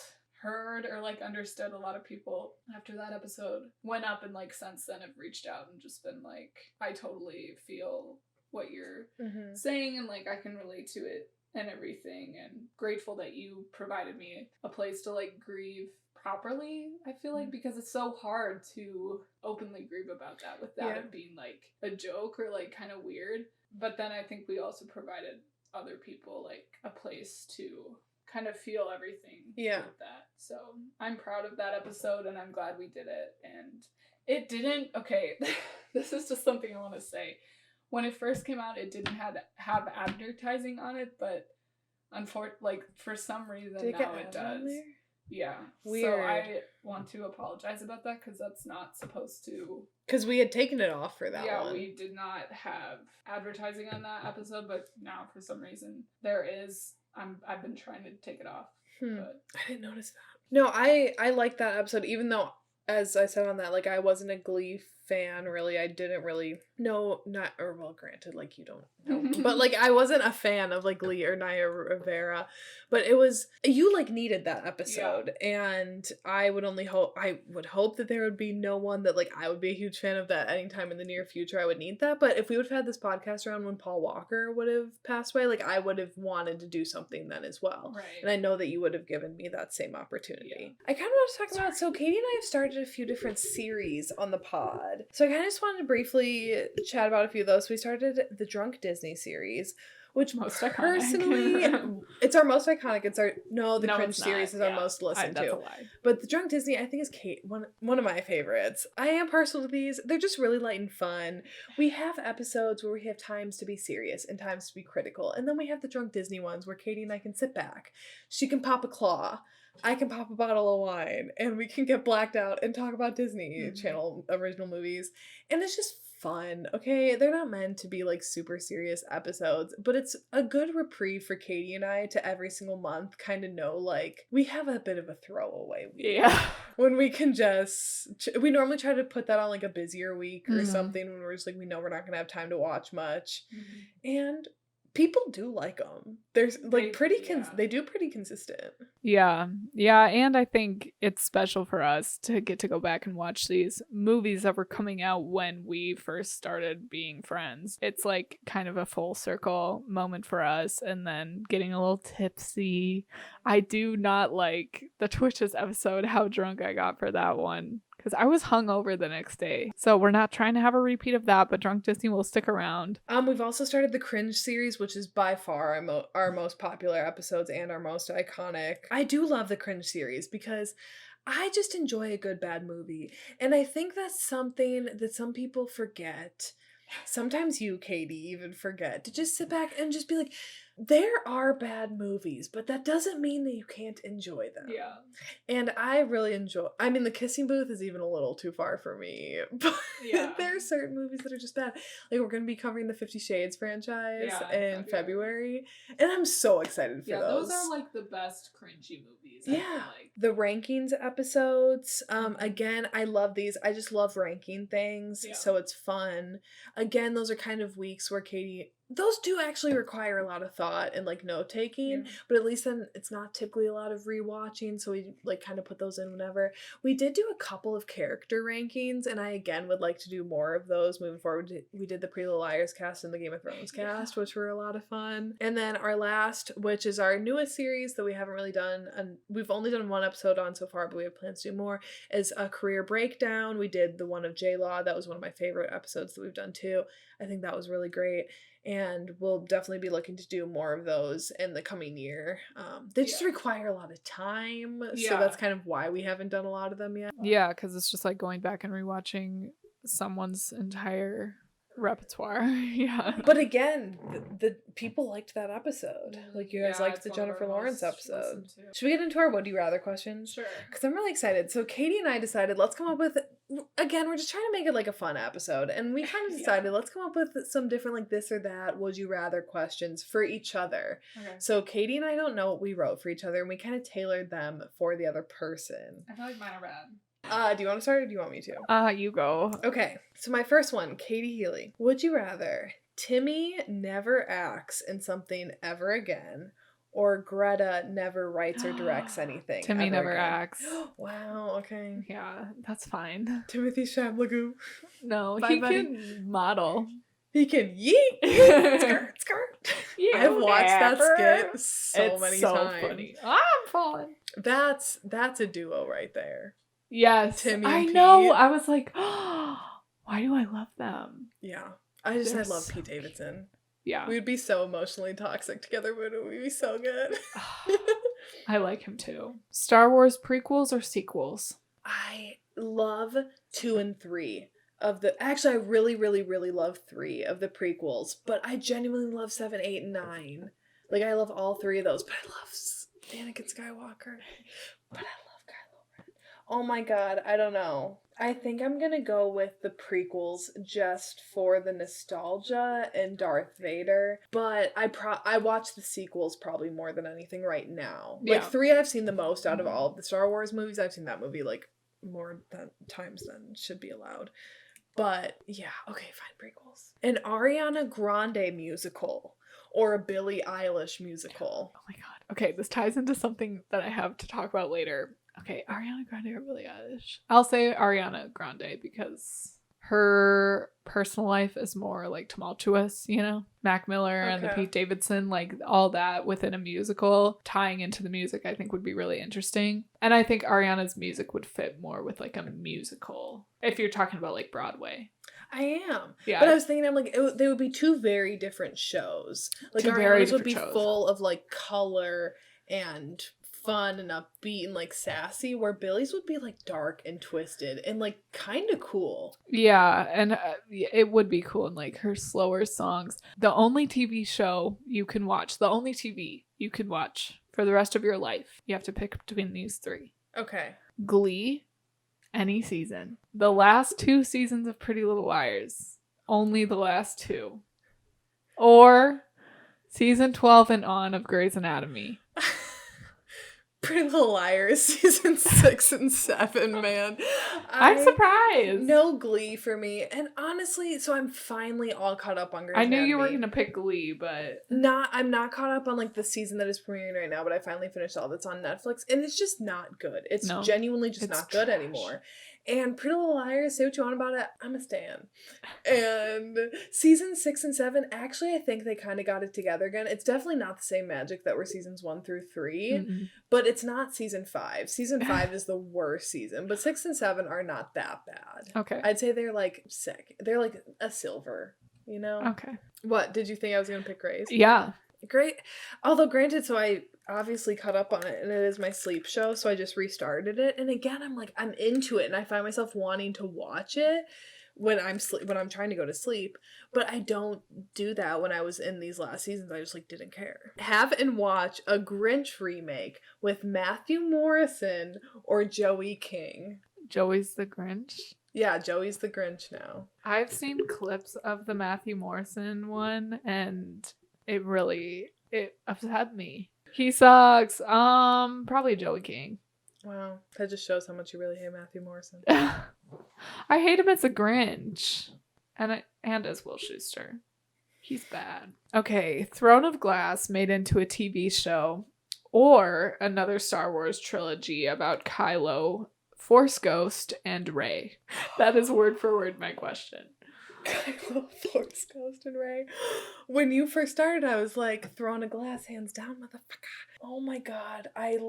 heard, or, like, understood. A lot of people after that episode went up and, like, since then have reached out and just been like, I totally feel what you're saying, and, like, I can relate to it and everything, and grateful that you provided me a place to, like, grieve properly, I feel like, because it's so hard to openly grieve about that without it being, like, a joke or, like, kind of weird. But then I think we also provided other people, like, a place to kind of feel everything with that. So I'm proud of that episode, and I'm glad we did it. And it didn't, okay, this is just something I want to say. When it first came out, it didn't have advertising on it, but like, for some reason now it does. Yeah. Weird. So I want to apologize about that, because that's not supposed to. Because we had taken it off for that one. Yeah, we did not have advertising on that episode, but now for some reason there is. I've been trying to take it off. But I didn't notice that. No, I like that episode, even though as I said on that, like, I wasn't a Glee fan, really. I didn't really know, not, or well, granted, like, you don't know, but, like, I wasn't a fan of, like, Glee or Naya Rivera, but it was, you, like, needed that episode, and I would hope that there would be no one that, like, I would be a huge fan of that anytime in the near future I would need that, but if we would have had this podcast around when Paul Walker would have passed away, like, I would have wanted to do something then as well. Right. And I know that you would have given me that same opportunity. Yeah. I kind of want to talk about, so Katie and I have started a few different series on the pod. So I kind of just wanted to briefly chat about a few of those. We started the Drunk Disney series, which most personally, it's our most iconic. The Cringe series is our Yeah. most listened That's to. a lie. But the Drunk Disney, I think, is one of my favorites. I am partial to these. They're just really light and fun. We have episodes where we have times to be serious and times to be critical. And then we have the Drunk Disney ones where Katie and I can sit back. She can pop a claw. I can pop a bottle of wine, and we can get blacked out and talk about Disney Channel original movies. And it's just fun, okay? They're not meant to be, like, super serious episodes, but it's a good reprieve for Katie and I to every single month kind of know, like, we have a bit of a throwaway week. Yeah. When we can just... we normally try to put that on, like, a busier week or something when we're just, like, we know we're not going to have time to watch much. And... people do like them. There's like they do pretty consistent. Yeah, and I think it's special for us to get to go back and watch these movies that were coming out when we first started being friends. It's like kind of a full circle moment for us, and then getting a little tipsy. I do not like the Twitches episode, how drunk I got for that one. Because I was hungover the next day. So we're not trying to have a repeat of that, but Drunk Disney will stick around. We've also started the Cringe series, which is by far our most popular episodes and our most iconic. I do love the Cringe series because I just enjoy a good bad movie. And I think that's something that some people forget. Sometimes you, Katie, even forget to just sit back and just be like, there are bad movies, but that doesn't mean that you can't enjoy them. Yeah. And I really enjoy... I mean, The Kissing Booth is even a little too far for me. But there are certain movies that are just bad. Like, we're going to be covering the 50 Shades franchise in February. And I'm so excited for those. Those are, like, the best cringy movies. Yeah. I feel like. The rankings episodes. Again, I love these. I just love ranking things. Yeah. So it's fun. Again, those are kind of weeks where Katie... those do actually require a lot of thought and, like, note-taking, but at least then it's not typically a lot of rewatching, so we, like, kind of put those in whenever. We did do a couple of character rankings, and I, again, would like to do more of those moving forward. We did the LYLAS cast and the Game of Thrones cast, which were a lot of fun. And then our last, which is our newest series that we haven't really done, and we've only done one episode on so far, but we have plans to do more, is a career breakdown. We did the one of J-Law. That was one of my favorite episodes that we've done, too. I think that was really great. And we'll definitely be looking to do more of those in the coming year. They just require a lot of time, so that's kind of why we haven't done a lot of them yet. Yeah, because it's just like going back and rewatching someone's entire repertoire. But again, the people liked that episode. Like, you guys liked the Jennifer Lawrence episode. Should we get into our Would You Rather questions? Sure. Because I'm really excited. So Katie and I decided, let's come up with... again, we're just trying to make it like a fun episode, and we kind of decided let's come up with some different, like, this or that would you rather questions for each other. Okay. So Katie and I don't know what we wrote for each other, and we kind of tailored them for the other person. I feel like mine are rad. Do you want to start or do you want me to? You go. Okay, so my first one, Katie Healy. Would you rather Timmy never acts in something ever again, or Greta never writes or directs anything? Timmy never acts. Wow, okay. Yeah, that's fine. Timothy Chalamet. No, Bye, he buddy. can model. He can yeet, skirt. I've watched that skit so many times. Funny. I'm falling. That's a duo right there. Yes, Timmy I and know. Pete. I was like, oh, why do I love them? Yeah, I love Pete Davidson. Yeah, we'd be so emotionally toxic together, wouldn't we? We'd be so good. I like him too. Star Wars prequels or sequels? I love 2 and 3 of the. Actually, I really, really, really love 3 of the prequels, but I genuinely love 7, 8, and 9. Like, I love all 3 of those, but I love Anakin Skywalker. But I love Kylo Ren. Oh my god, I don't know. I think I'm gonna go with the prequels just for the nostalgia and Darth Vader. But I watch the sequels probably more than anything right now. Yeah. Like 3 I've seen the most out of all of the Star Wars movies. I've seen that movie like times than should be allowed. But yeah, okay, fine, prequels. An Ariana Grande musical or a Billie Eilish musical. Oh my god. Okay, this ties into something that I have to talk about later. Okay, Ariana Grande or Billie Eilish? I'll say Ariana Grande because her personal life is more like tumultuous, you know? Mac Miller and the Okay. Pete Davidson, like all that within a musical, tying into the music, I think would be really interesting. And I think Ariana's music would fit more with like a musical if you're talking about like Broadway. I am. Yeah. But I was thinking, I'm like, they would be two very different shows. Like, Two very Ariana's would be different shows. full of, like, color and fun and upbeat and, like, sassy, where Billy's would be, like, dark and twisted and, like, kind of cool. Yeah, and it would be cool in like her slower songs. The only TV show you can watch, the only TV you can watch for the rest of your life, you have to pick between these three. Okay. Glee, any season. The last 2 seasons of Pretty Little Liars, only the last 2. Or season 12 and on of Grey's Anatomy. Pretty Little Liars, season 6 and 7, man. I'm surprised. No Glee for me. And honestly, so I'm finally all caught up on Grey's I knew Anatomy. you were going to pick Glee, but... I'm not caught up on, like, the season that is premiering right now, but I finally finished all that's on Netflix, and it's just not good. It's genuinely just not good anymore. And Pretty Little Liars, say what you want about it, I'm a stan. And season 6 and 7, actually, I think they kind of got it together again. It's definitely not the same magic that were seasons 1 through 3, but it's not season 5. Season 5 is the worst season, but 6 and 7 are not that bad. Okay. I'd say they're, like, sick. They're, like, a silver, you know? Okay. What, did you think I was going to pick Grey's? Yeah. Great. Although, granted, so I obviously caught up on it, and it is my sleep show, so I just restarted it. And again, I'm into it, and I find myself wanting to watch it when I'm trying to go to sleep. But I don't do that when I was in these last seasons. I just, like, didn't care. Have and watch a Grinch remake with Matthew Morrison or Joey King. Joey's the Grinch? Yeah, Joey's the Grinch now. I've seen clips of the Matthew Morrison one, and it upset me. He sucks. Probably Joey King. Wow, that just shows how much you really hate Matthew Morrison. I hate him as a Grinch, and as Will Schuester. He's bad. Okay, Throne of Glass made into a TV show, or another Star Wars trilogy about Kylo, Force Ghost, and Rey. That is word for word my question. Kylo, Force Ghost, and Rey. When you first started, I was like, Throne of Glass, hands down, motherfucker. Oh my god, I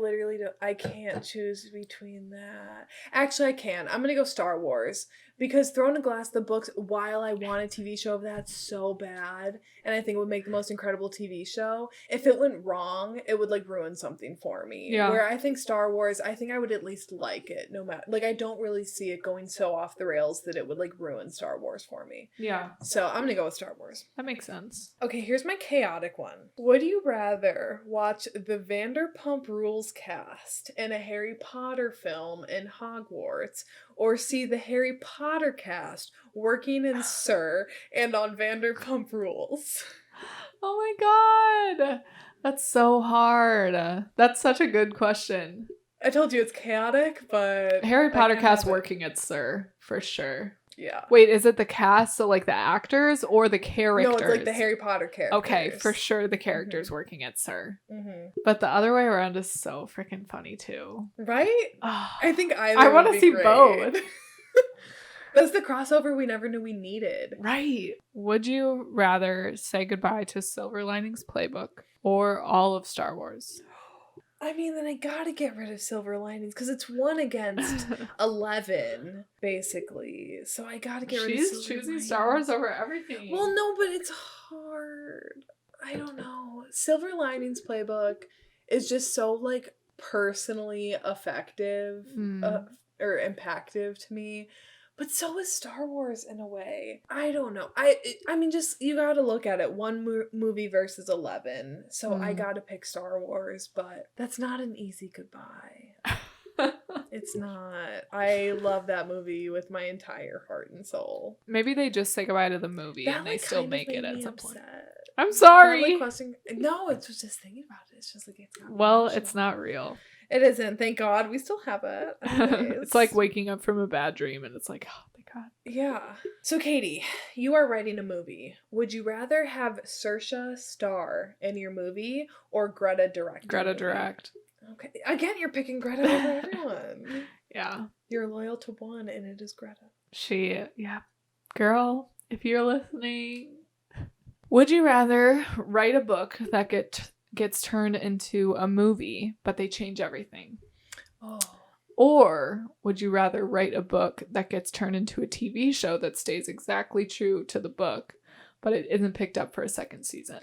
can't choose between that. Actually, I can. I'm gonna go Star Wars. Because Throne of Glass, the books, while I want a TV show of that so bad, and I think it would make the most incredible TV show, if it went wrong, it would, like, ruin something for me. Yeah. Where I think Star Wars, I think I would at least like it, no matter, like, I don't really see it going so off the rails that it would, like, ruin Star Wars for me. Yeah. So I'm gonna go with Star Wars. That makes sense. Okay, here's my chaotic one. Would you rather watch the Vanderpump Rules cast in a Harry Potter film in Hogwarts, or see the Harry Potter cast working in Sir and on Vanderpump Rules? Oh my god! That's so hard. That's such a good question. I told you it's chaotic, but... Harry Potter cast working at Sir, for sure. Yeah. Wait, is it the cast, so like the actors, or the characters? No, it's like the Harry Potter characters. Okay, for sure the characters working at Sir. Mm-hmm. But the other way around is so freaking funny too. Right? Oh, I think either I want would to be see great. both. That's the crossover we never knew we needed. Right. Would you rather say goodbye to Silver Linings Playbook or all of Star Wars? I mean, then I gotta get rid of Silver Linings because it's 1 against 11, basically. So I gotta get rid of Silver Linings. She's choosing Star Wars over everything. Well, no, but it's hard. I don't know. Silver Linings Playbook is just so, like, personally effective or impactful to me. But so is Star Wars in a way. I don't know. I mean, just, you gotta look at it. 1 movie versus 11. So I gotta pick Star Wars, but that's not an easy goodbye. It's not. I love that movie with my entire heart and soul. Maybe they just say goodbye to the movie That, and they like, still kind of make it made at me some upset. point. I'm sorry. No, it's just thinking about it. It's just like, it's not Well, emotional. it's not real. It isn't. Thank God. We still have it. It's like waking up from a bad dream and it's like, oh, thank God. Yeah. So, Katie, you are writing a movie. Would you rather have Saoirse star in your movie or Greta direct? Greta direct. Okay. Again, you're picking Greta over everyone. Yeah. You're loyal to one, and it is Greta. Yeah. Girl, if you're listening, would you rather write a book that gets turned into a movie, but they change everything? Oh. Or would you rather write a book that gets turned into a TV show that stays exactly true to the book, but it isn't picked up for a second season?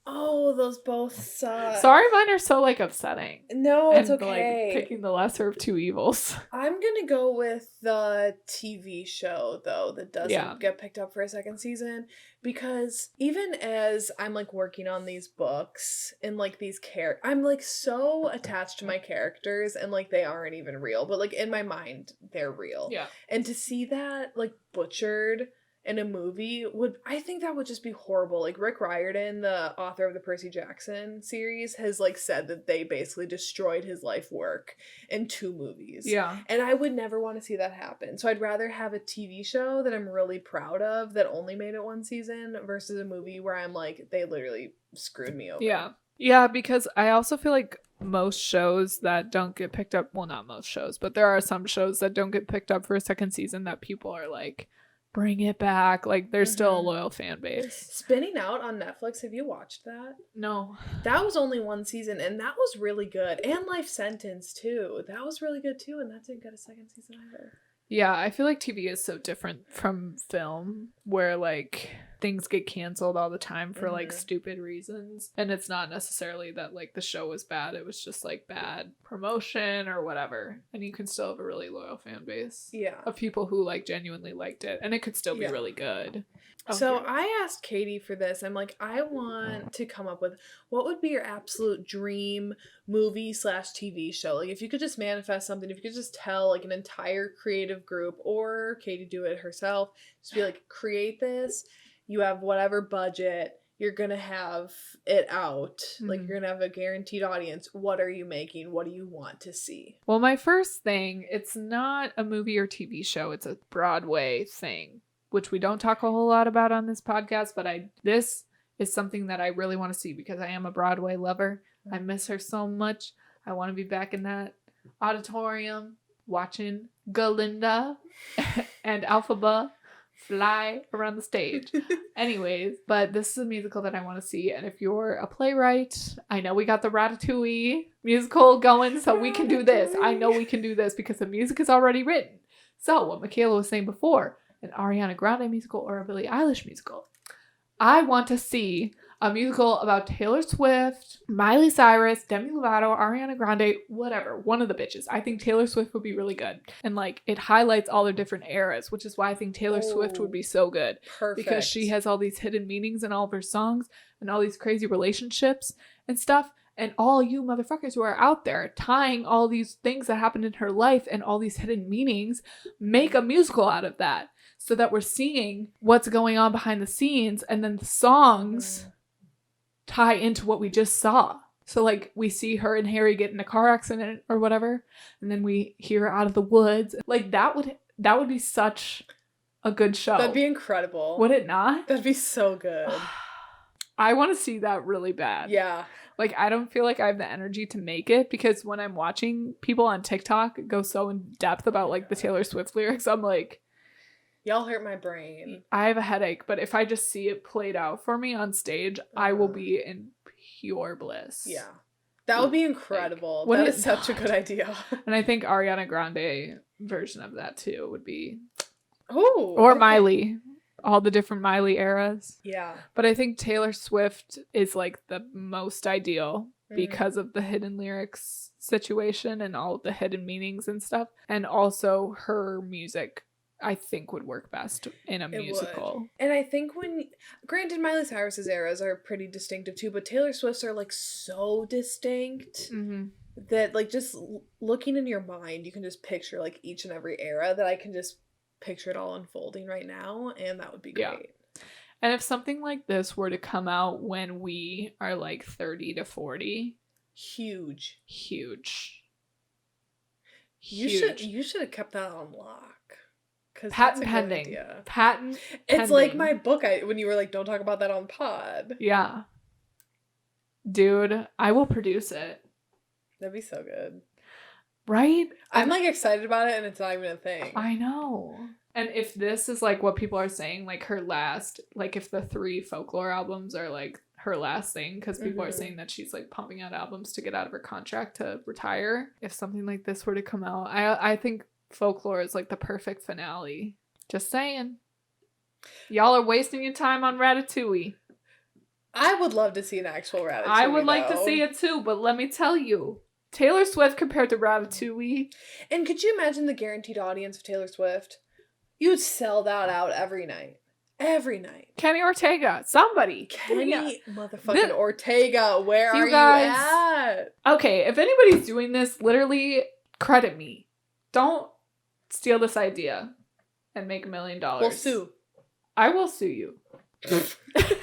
Oh, those both suck. Sorry, mine are so like upsetting. No, it's okay. Like, picking the lesser of two evils. I'm gonna go with the TV show though that doesn't get picked up for a second season, because even as I'm like working on these books and like these I'm like so attached to my characters and like they aren't even real, but like in my mind they're real. Yeah. And to see that like butchered in a movie I think that would just be horrible. Like Rick Riordan, the author of the Percy Jackson series, has like said that they basically destroyed his life work in 2 movies. Yeah. And I would never want to see that happen. So I'd rather have a TV show that I'm really proud of that only made it 1 season versus a movie where I'm like, they literally screwed me over. Yeah. Yeah, because I also feel like most shows that don't get picked up, well, not most shows, but there are some shows that don't get picked up for a second season that people are like, bring it back. Like, there's still a loyal fan base. Spinning Out on Netflix, have you watched that? No. That was only 1 season, and that was really good. And Life Sentence, too. That was really good, too, and that didn't get a second season either. Yeah, I feel like TV is so different from film, where, like, things get canceled all the time for, like, stupid reasons. And it's not necessarily that, like, the show was bad. It was just, like, bad promotion or whatever. And you can still have a really loyal fan base. Yeah. Of people who, like, genuinely liked it. And it could still be really good. So I asked Katie for this. I'm like, I want to come up with what would be your absolute dream movie / TV show. Like, if you could just manifest something, if you could just tell like an entire creative group, or Katie do it herself, just be like, create this. You have whatever budget. You're going to have it out. Like, you're going to have a guaranteed audience. What are you making? What do you want to see? Well, my first thing, it's not a movie or TV show. It's a Broadway thing, which we don't talk a whole lot about on this podcast, but this is something that I really want to see because I am a Broadway lover. I miss her so much. I want to be back in that auditorium watching Galinda and Alphaba fly around the stage. Anyways, but this is a musical that I want to see, and if you're a playwright, I know we got the Ratatouille musical going, so we can do this. I know we can do this because the music is already written. So what Michaela was saying before, an Ariana Grande musical or a Billie Eilish musical. I want to see a musical about Taylor Swift, Miley Cyrus, Demi Lovato, Ariana Grande, whatever, one of the bitches. I think Taylor Swift would be really good. And like, it highlights all their different eras, which is why I think Taylor Swift would be so good. Perfect. Because she has all these hidden meanings in all of her songs and all these crazy relationships and stuff. And all you motherfuckers who are out there tying all these things that happened in her life and all these hidden meanings, make a musical out of that. So that we're seeing what's going on behind the scenes, and then the songs tie into what we just saw. So like, we see her and Harry get in a car accident or whatever, and then we hear her out of the woods. Like, that would be such a good show. That'd be incredible. Would it not? That'd be so good. I want to see that really bad. Yeah. Like, I don't feel like I have the energy to make it, because when I'm watching people on TikTok go so in depth about like the Taylor Swift lyrics, I'm like, y'all hurt my brain. I have a headache, but if I just see it played out for me on stage, I will be in pure bliss. Yeah. That would be incredible. Like, that is such a good idea. And I think Ariana Grande version of that too would be... Oh. Or okay. Miley. All the different Miley eras. Yeah. But I think Taylor Swift is like the most ideal because of the hidden lyrics situation and all of the hidden meanings and stuff. And also her music, I think, would work best in a musical. Would. And I think granted, Miley Cyrus's eras are pretty distinctive too, but Taylor Swift's are like so distinct that like just looking in your mind, you can just picture like each and every era that I can just picture it all unfolding right now, and that would be great. Yeah. And if something like this were to come out when we are like 30 to 40, huge. Huge. You should have kept that on lock. Patent pending. Patent pending. It's like my book when you were like, don't talk about that on pod. Yeah. Dude, I will produce it. That'd be so good. Right? I'm like excited about it and it's not even a thing. I know. And if this is like what people are saying, like her last, like if the 3 folklore albums are like her last thing, because people are saying that she's like pumping out albums to get out of her contract to retire. If something like this were to come out, I think folklore is like the perfect finale. Just saying. Y'all are wasting your time on Ratatouille. I would love to see an actual Ratatouille. I would like to see it too, but let me tell you, Taylor Swift compared to Ratatouille. And could you imagine the guaranteed audience of Taylor Swift? You would sell that out every night. Every night. Kenny Ortega. Somebody. Kenny motherfucking Ortega. Where are you at? Okay, if anybody's doing this, literally credit me. Don't steal this idea and make $1 million. We'll sue. I will sue you.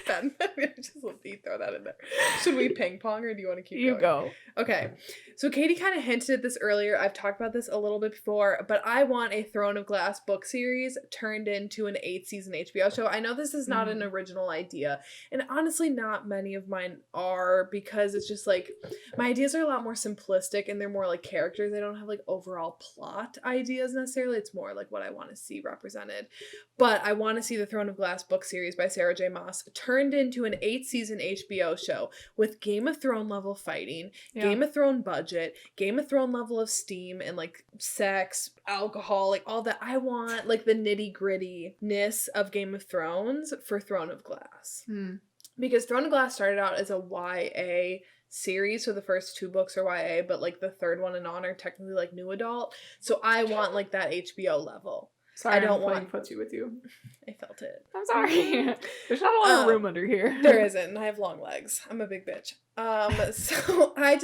Ben, just let me throw that in there. Should we ping pong or do you want to keep going? You go. Okay. So Katie kind of hinted at this earlier. I've talked about this a little bit before, but I want a Throne of Glass book series turned into an 8-season HBO show. I know this is not an original idea, and honestly not many of mine are, because it's just like my ideas are a lot more simplistic and they're more like characters. I don't have like overall plot ideas necessarily. It's more like what I want to see represented. But I want to see the Throne of Glass book series by Sarah J. Maas turned into an 8-season HBO show with Game of Thrones level fighting, Game of Thrones budget, Game of Thrones level of steam and like sex, alcohol, like all that. I want like the nitty-gritty-ness of Game of Thrones for Throne of Glass. Because Throne of Glass started out as a YA series, so the first 2 books are YA, but like the third one and on are technically like new adult. So I want like that HBO level. Sorry, I don't want to footsie with you. I felt it. I'm sorry. There's not a lot of room under here. There isn't, and I have long legs. I'm a big bitch. So I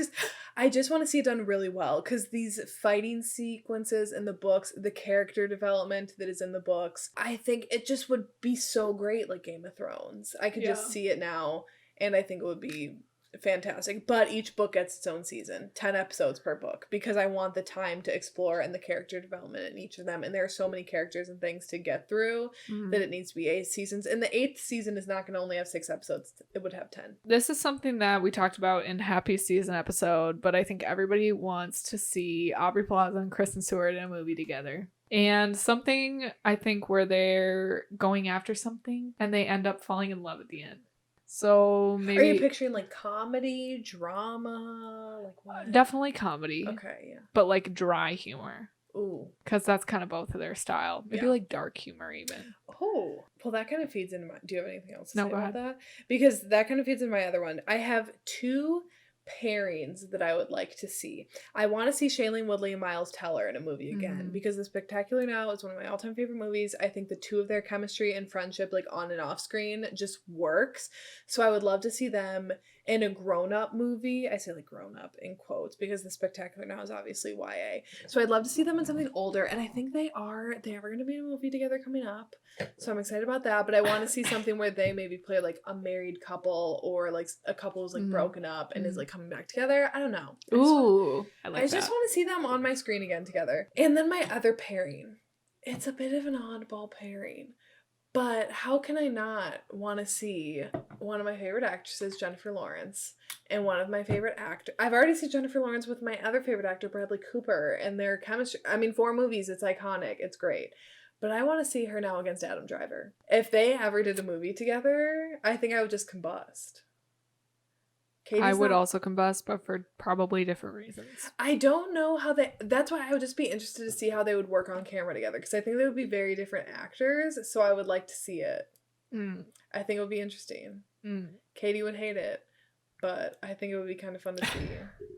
just want to see it done really well, because these fighting sequences in the books, the character development that is in the books, I think it just would be so great, like Game of Thrones. I could just see it now, and I think it would be fantastic. But each book gets its own season, 10 episodes per book, because I want the time to explore and the character development in each of them, and there are so many characters and things to get through that it needs to be 8 seasons, and the 8th season is not going to only have 6 episodes. It would have 10. This is something that we talked about in Happy Season episode, but I think everybody wants to see Aubrey Plaza and Kristen Stewart in a movie together. And something, I think, where they're going after something and they end up falling in love at the end. So maybe... Are you picturing like comedy, drama, like what? Definitely comedy. Okay, yeah. But like dry humor. Ooh. Because that's kind of both of their style. Maybe like dark humor even. Oh. Well, that kind of feeds into my... Do you have anything else to say about that? Because that kind of feeds into my other one. I have 2 pairings that I would like to see. I want to see Shailene Woodley and Miles Teller in a movie again, because The Spectacular Now is one of my all-time favorite movies. I think the 2 of their chemistry and friendship, like on and off screen, just works. So I would love to see them in a grown-up movie. I say like grown-up in quotes, because The Spectacular Now is obviously YA. So I'd love to see them in something older, and I think they are going to be in a movie together coming up. So I'm excited about that, but I want to see something where they maybe play like a married couple, or like a couple who's like broken up and is like coming back together. I don't know. I just want to see them on my screen again together. And then my other pairing. It's a bit of an oddball pairing, but how can I not want to see one of my favorite actresses, Jennifer Lawrence, and one of my favorite actors. I've already seen Jennifer Lawrence with my other favorite actor, Bradley Cooper, and their chemistry. I mean, 4 movies, it's iconic, it's great. But I want to see her now against Adam Driver. If they ever did a movie together, I think I would just combust. I would also combust, but for probably different reasons. I don't know how that's why I would just be interested to see how they would work on camera together, because I think they would be very different actors, so I would like to see it. I think it would be interesting. Katie would hate it, but I think it would be kind of fun to see.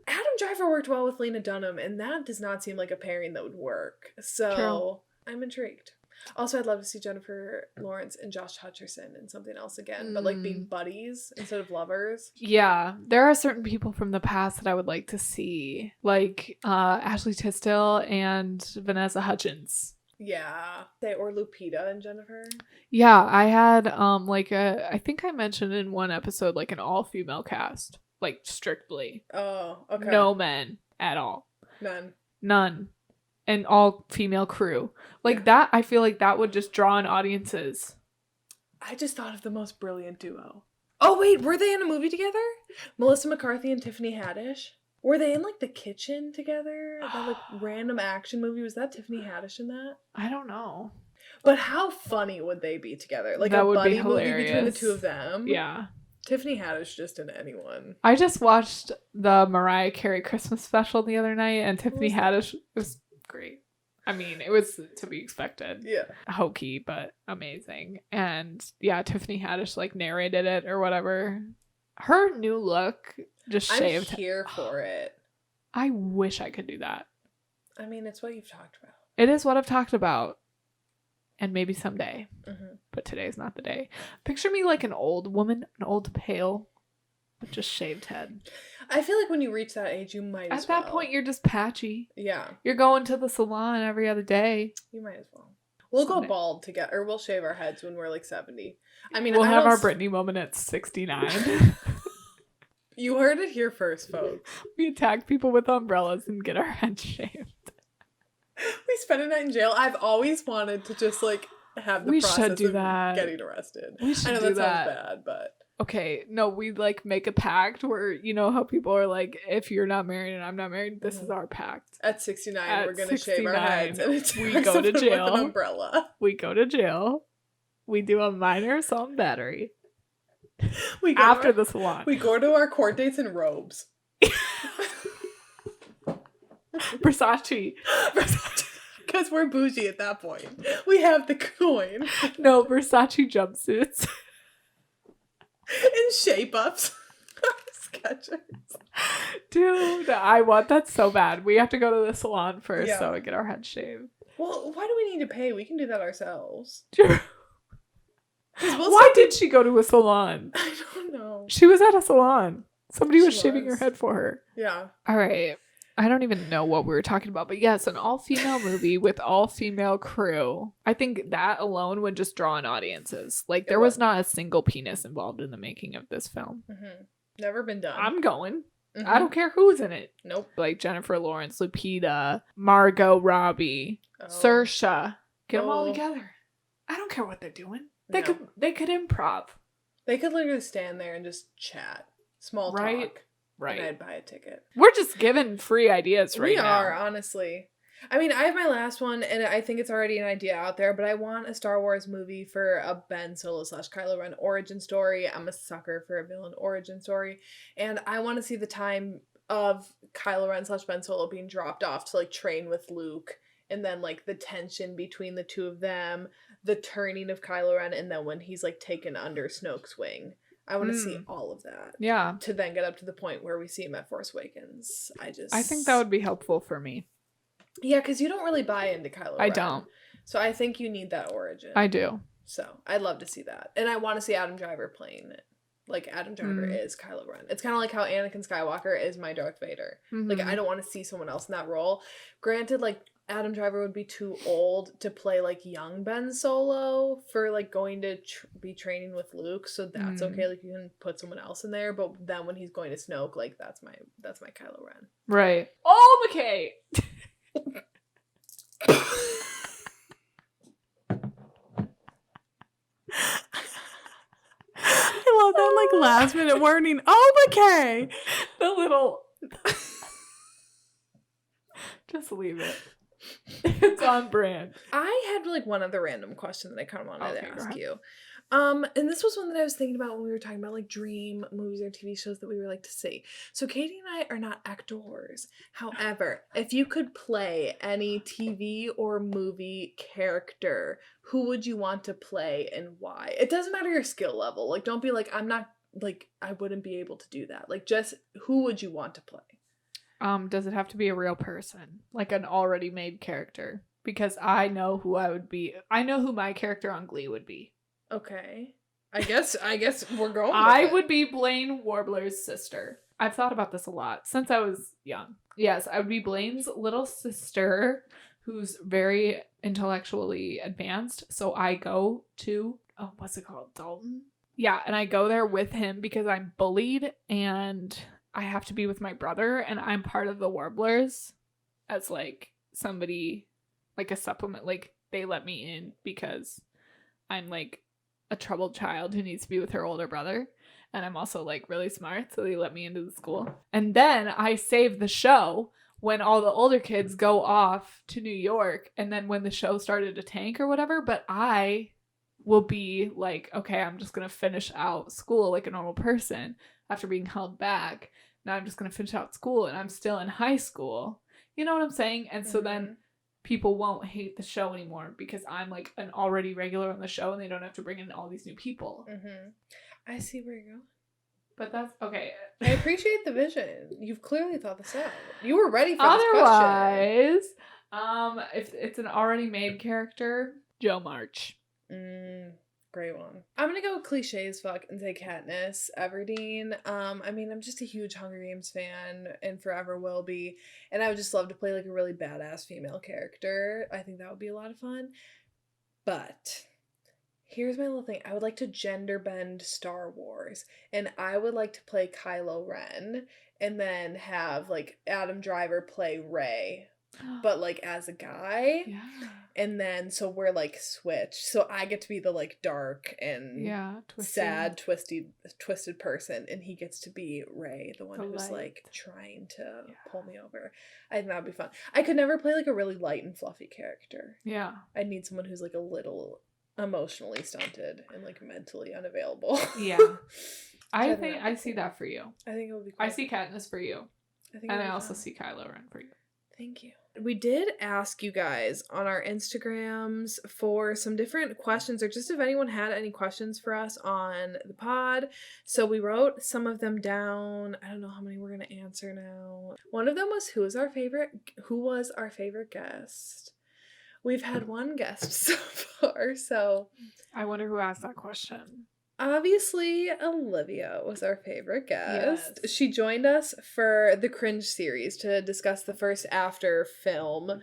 Adam Driver worked well with Lena Dunham, and that does not seem like a pairing that would work. So... True. I'm intrigued. Also, I'd love to see Jennifer Lawrence and Josh Hutcherson in something else again, but like being buddies instead of lovers. Yeah, there are certain people from the past that I would like to see, like Ashley Tisdale and Vanessa Hudgens. Yeah, or Lupita and Jennifer. Yeah, I had I think I mentioned in one episode like an all-female cast, like strictly. Oh, okay. No men at all. None. an all-female crew. Like that, I feel like that would just draw in audiences. I just thought of the most brilliant duo. Oh, wait, were they in a movie together? Melissa McCarthy and Tiffany Haddish? Were they in, like, The Kitchen together? That, like, random action movie? Was that Tiffany Haddish in that? I don't know. But how funny would they be together? Like, that a would buddy be movie hilarious. between the two of them? Yeah. Tiffany Haddish just in anyone. I just watched the Mariah Carey Christmas special the other night, and Tiffany Haddish was great. I mean, it was to be expected. Yeah. Hokey, but amazing. And yeah, Tiffany Haddish like narrated it or whatever. Her new look just shaved. I'm here for it. I wish I could do that. I mean, it's what you've talked about. It is what I've talked about. And maybe someday. Mm-hmm. But today's not the day. Picture me like an old woman, an old pale, with just shaved head. I feel like when you reach that age, you might as well. At that point, you're just patchy. Yeah. You're going to the salon every other day. You might as well. We'll Someday. go bald together, or we'll shave our heads when we're like 70. I mean, we'll have our Britney moment at 69. You heard it here first, folks. We attack people with umbrellas and get our heads shaved. We spend a night in jail. I've always wanted to just like have the process should do of that. getting arrested. We should I know do that sounds bad, but okay, no, we like make a pact where you know how people are like, if you're not married and I'm not married, this is our pact. At 69, At we're gonna shave our heads and it's we go to jail with an umbrella. We go to jail. We do a minor assault and battery. We go after the salon. We go to our court dates in robes. Versace. Because we're bougie at that point. We have the coin. No, Versace jumpsuits. And shape-ups. Skechers. Dude, I want that so bad. We have to go to the salon first so we get our heads shaved. Well, why do we need to pay? We can do that ourselves. Why did she go to a salon? I don't know. She was at a salon. Somebody was shaving her head for her. Yeah. All right. I don't even know what we were talking about, but yes, an all-female movie with all-female crew. I think that alone would just draw in audiences. Like, there was not a single penis involved in the making of this film. Mm-hmm. Never been done. I'm going. Mm-hmm. I don't care who's in it. Nope. Like Jennifer Lawrence, Lupita, Margot Robbie, Saoirse. Get them all together. I don't care what they're doing. They could improv. They could literally stand there and just chat. Small talk. Right. And I'd buy a ticket. We're just giving free ideas right now. We are, honestly. I mean, I have my last one, and I think it's already an idea out there, but I want a Star Wars movie for a Ben Solo / Kylo Ren origin story. I'm a sucker for a villain origin story. And I want to see the time of Kylo Ren / Ben Solo being dropped off to, like, train with Luke. And then, like, the tension between the two of them, the turning of Kylo Ren, and then when he's, like, taken under Snoke's wing. I want to see all of that. Yeah. To then get up to the point where we see him at Force Awakens. I think that would be helpful for me. Yeah, because you don't really buy into Kylo Ren. I don't. So I think you need that origin. I do. So I'd love to see that. And I want to see Adam Driver playing it. Like, Adam Driver is Kylo Ren. It's kind of like how Anakin Skywalker is my Darth Vader. Mm-hmm. Like, I don't want to see someone else in that role. Granted, like, Adam Driver would be too old to play, like, young Ben Solo for, like, going to be training with Luke. So that's okay. Like, you can put someone else in there. But then when he's going to Snoke, like, that's my Kylo Ren. Right. Oh, McKay! I love that, like, last minute warning. Oh, McKay! The little... Just leave it. It's on brand. I had, like, one other random question that I kind of wanted to ask you. And this was one that I was thinking about when we were talking about, like, dream movies or TV shows that we would like to see. So Katie and I are not actors. However, if you could play any TV or movie character, who would you want to play and why? It doesn't matter your skill level. Like, don't be like, I'm not, like, I wouldn't be able to do that. Like, just who would you want to play? Does it have to be a real person? Like an already made character? Because I know who I would be. I know who my character on Glee would be. Okay. I guess we're going with I it. would be Blaine Warbler's sister. I've thought about this a lot since I was young. Yes, I would be Blaine's little sister who's very intellectually advanced. So I go to, what's it called? Dalton? Yeah, and I go there with him because I'm bullied and I have to be with my brother and I'm part of the Warblers as like somebody, like a supplement, like they let me in because I'm like a troubled child who needs to be with her older brother. And I'm also like really smart, so they let me into the school. And then I save the show when all the older kids go off to New York, and then when the show started to tank or whatever, but I will be like, okay, I'm just going to finish out school like a normal person after being held back. Now I'm just going to finish out school and I'm still in high school. You know what I'm saying? And so then people won't hate the show anymore because I'm like an already regular on the show and they don't have to bring in all these new people. I see where you're going. But that's okay. I appreciate the vision. You've clearly thought this out. You were ready for this question. Otherwise, if it's an already made character, Joe March. Great one. I'm gonna go cliche as fuck and say Katniss Everdeen. I mean, I'm just a huge Hunger Games fan and forever will be. And I would just love to play like a really badass female character. I think that would be a lot of fun. But here's my little thing. I would like to gender bend Star Wars. And I would like to play Kylo Ren and then have like Adam Driver play Rey. But like as a guy. Yeah. And then so we're like switched. So I get to be the like dark and sad, twisted person, and he gets to be Rey, the one who's like trying to pull me over. I think that'd be fun. I could never play like a really light and fluffy character. Yeah. I'd need someone who's like a little emotionally stunted and like mentally unavailable. Yeah. I think I see that for you. I think it would be cool. I see Katniss for you. And I also see Kylo Ren for you. Thank you. We did ask you guys on our Instagrams for some different questions, or just if anyone had any questions for us on the pod. So we wrote some of them down. I don't know how many we're going to answer now. One of them was who was our favorite guest? We've had one guest so far, so I wonder who asked that question. Obviously, Olivia was our favorite guest. Yes. She joined us for the Cringe series to discuss the first After film